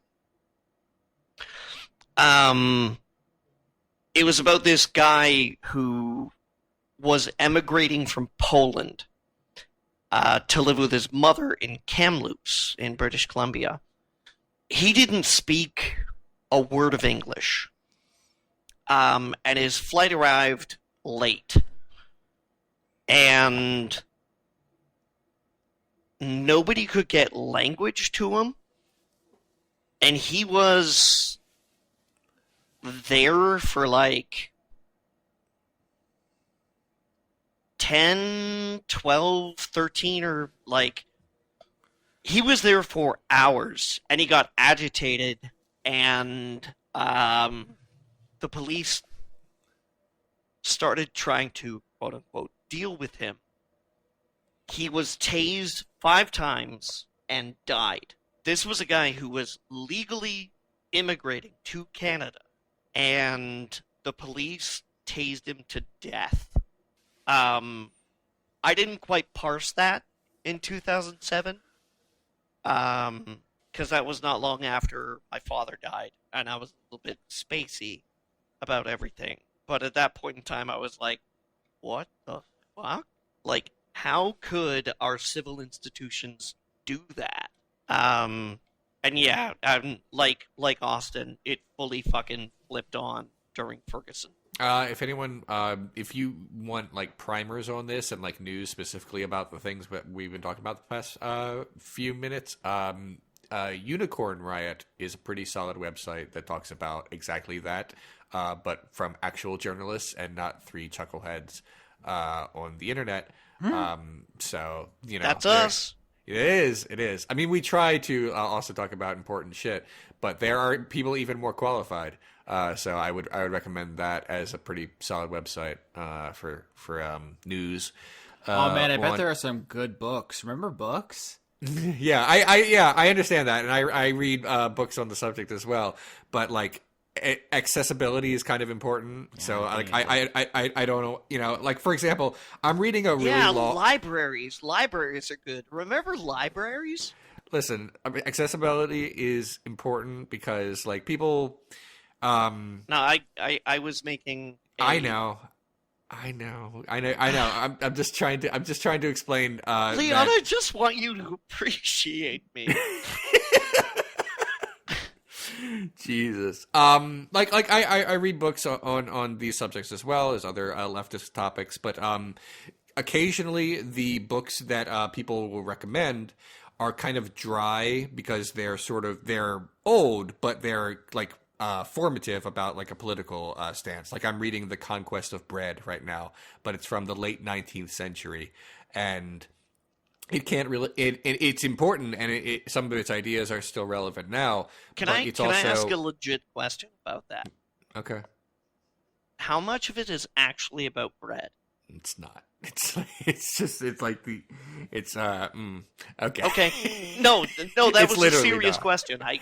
it was about this guy who was emigrating from Poland to live with his mother in Kamloops in British Columbia. He didn't speak a word of English, and his flight arrived late. And nobody could get language to him, and he was there for like 10, 12, 13, or like, he was there for hours, and he got agitated, and the police started trying to, quote unquote, deal with him. He was tased 5 times and died. This was a guy who was legally immigrating to Canada, and the police tased him to death. I didn't quite parse that in 2007, because that was not long after my father died, and I was a little bit spacey about everything. But at that point in time, I was like, what the fuck? Like, how could our civil institutions do that? And yeah, like Austin, it fully fucking flipped on during Ferguson. If anyone, if you want like primers on this and like news specifically about the things that we've been talking about the past few minutes, Unicorn Riot is a pretty solid website that talks about exactly that, but from actual journalists and not 3 chuckleheads on the internet. So, that's us. It is. I mean, we try to also talk about important shit, but there are people even more qualified. So I would recommend that as a pretty solid website for news. Oh man, I bet there are some good books. Remember books? Yeah, I understand that, and I read books on the subject as well. But like, accessibility is kind of important. Yeah, so like, I don't know, like for example, I'm reading a really long. Libraries are good. Remember libraries? Listen, I mean, accessibility is important because like people. No, I was making. I know. I'm just trying to explain. Leon, I just want you to appreciate me. Jesus. Like I read books on these subjects as well as other leftist topics, but occasionally the books that people will recommend are kind of dry because they're old, but they're like formative about like a political stance. Like I'm reading The Conquest of Bread right now, but it's from the late 19th century, and it can't really. It's important, and some of its ideas are still relevant now. Can I ask a legit question about that? Okay. How much of it is actually about bread? It's not. It's like It's okay. Okay. No, that It's was a literally serious not. question. I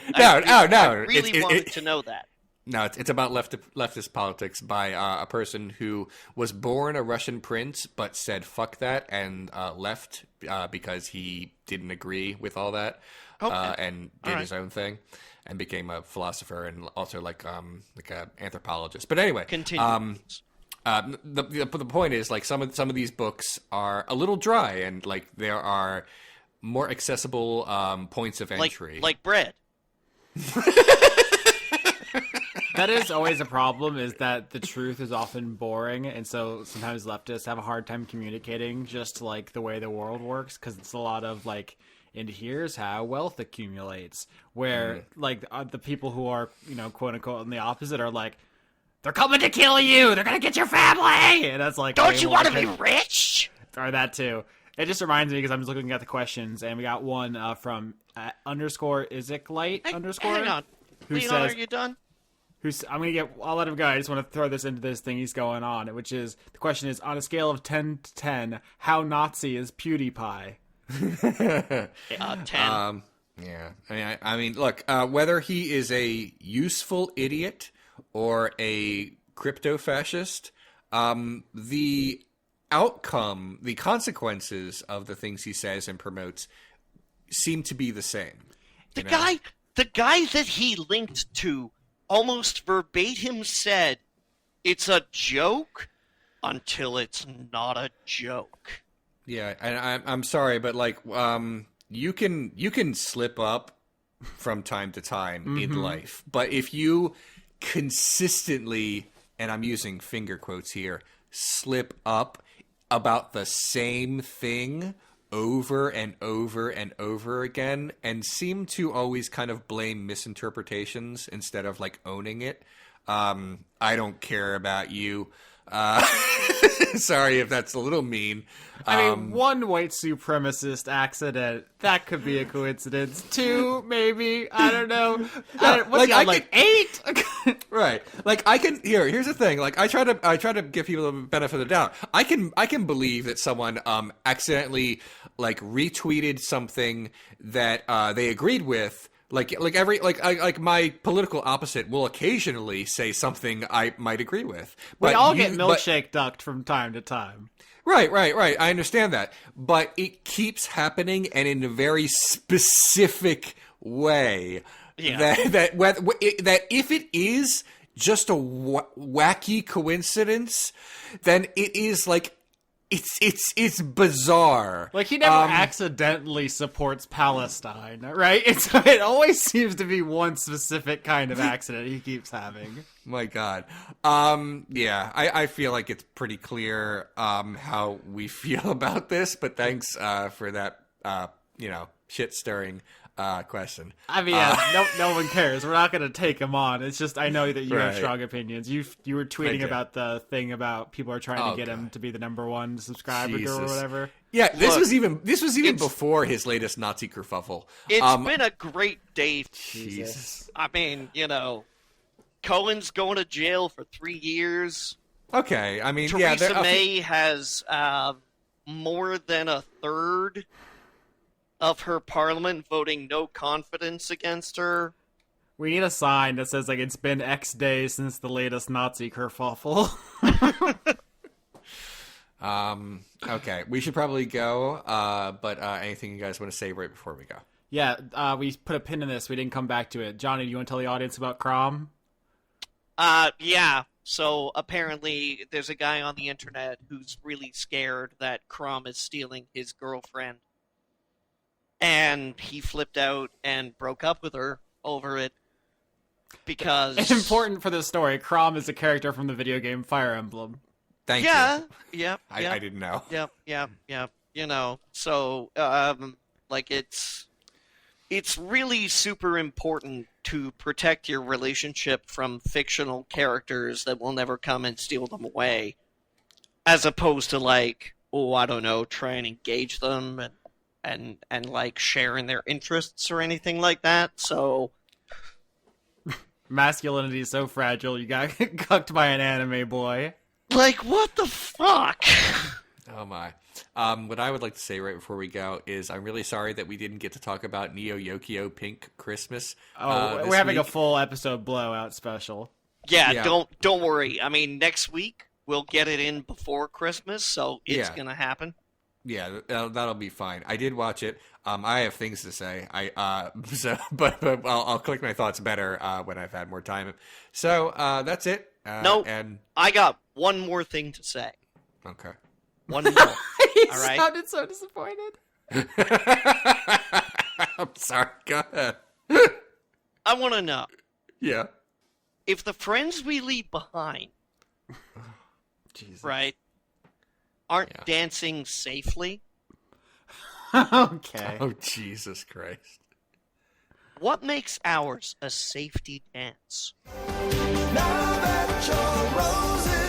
No. really wanted to know that. No, it's about leftist politics by a person who was born a Russian prince, but said "fuck that" and left because he didn't agree with all that, and did his own thing, and became a philosopher and also like an anthropologist. But anyway, Continue. The point is, like, some of these books are a little dry, and like there are more accessible points of entry, like bread. That is always a problem, is that the truth is often boring, and so sometimes leftists have a hard time communicating just like the way the world works, because it's a lot of like, and here's how wealth accumulates, where like the people who are, quote unquote on the opposite are like, they're coming to kill you, they're gonna get your family, and that's like, Don't you want to be rich? Or that too. It just reminds me, because I'm just looking at the questions, and we got one from _IsicLight underscore. Hang on. Who Leon, says, are you done? I'll let him go. I just want to throw this into this thing he's going on, which is, the question is, on a scale of 10 to 10, how Nazi is PewDiePie? 10. Yeah, I mean, look, whether he is a useful idiot or a crypto fascist, the outcome, the consequences of the things he says and promotes seem to be the same. The guy that he linked to almost verbatim said, "It's a joke until it's not a joke." Yeah, and I'm sorry, but like, you can slip up from time to time in life, but if you consistently, and I'm using finger quotes here, slip up about the same thing over and over and over again, and seem to always kind of blame misinterpretations instead of like owning it, I don't care about you. Sorry if that's a little mean. I mean, one white supremacist accident, that could be a coincidence. Two, maybe. I don't know. What's like, he on, 8? Right. Like, here's the thing. Like, I try to give people the benefit of the doubt. I can believe that someone accidentally like retweeted something that they agreed with. Like my political opposite will occasionally say something I might agree with. We all get milkshake ducked from time to time. Right. I understand that, but it keeps happening, and in a very specific way. Yeah. That if it is just a wacky coincidence, then it is like it's bizarre. Like, he never accidentally supports Palestine, right? It always seems to be one specific kind of accident he keeps having. My God. Yeah, I feel like it's pretty clear how we feel about this, but thanks for that shit stirring question. I mean, no one cares. We're not going to take him on. It's just, I know that you have strong opinions. You were tweeting about the thing about people are trying to get him to be the #1 subscriber or whatever. Yeah, this was even before his latest Nazi kerfuffle. It's been a great day. Jesus. I mean, Cohen's going to jail for 3 years. Okay, I mean, Theresa May has more than a third of her parliament voting no confidence against her. We need a sign that says, like, it's been X days since the latest Nazi kerfuffle. Okay, we should probably go, but anything you guys want to say right before we go? Yeah, we put a pin in this. We didn't come back to it. Johnny, do you want to tell the audience about Crom? Yeah. So apparently there's a guy on the internet who's really scared that Crom is stealing his girlfriend. And he flipped out and broke up with her over it because... It's important for this story. Crom is a character from the video game Fire Emblem. Thank you. Yeah. I didn't know. Yep. So, like, it's really super important to protect your relationship from fictional characters that will never come and steal them away, as opposed to, like, I don't know, try and engage them and like share in their interests or anything like that. So masculinity is so fragile. You got cucked by an anime boy. Like, what the fuck? Oh my. What I would like to say right before we go is I'm really sorry that we didn't get to talk about Neo Yokio Pink Christmas. Oh, we're having a full episode blowout special. Yeah, don't worry. I mean, next week we'll get it in before Christmas, so it's gonna happen. Yeah, that'll be fine. I did watch it. I have things to say. But I'll collect my thoughts better when I've had more time. So that's it. And I got one more thing to say. okay. One more. He All right. sounded so disappointed. I'm sorry. Go ahead. I want to know Yeah. if the friends we leave behind, Jesus. right, aren't dancing safely. Okay. Oh, Jesus Christ. What makes ours a safety dance? Now that your roses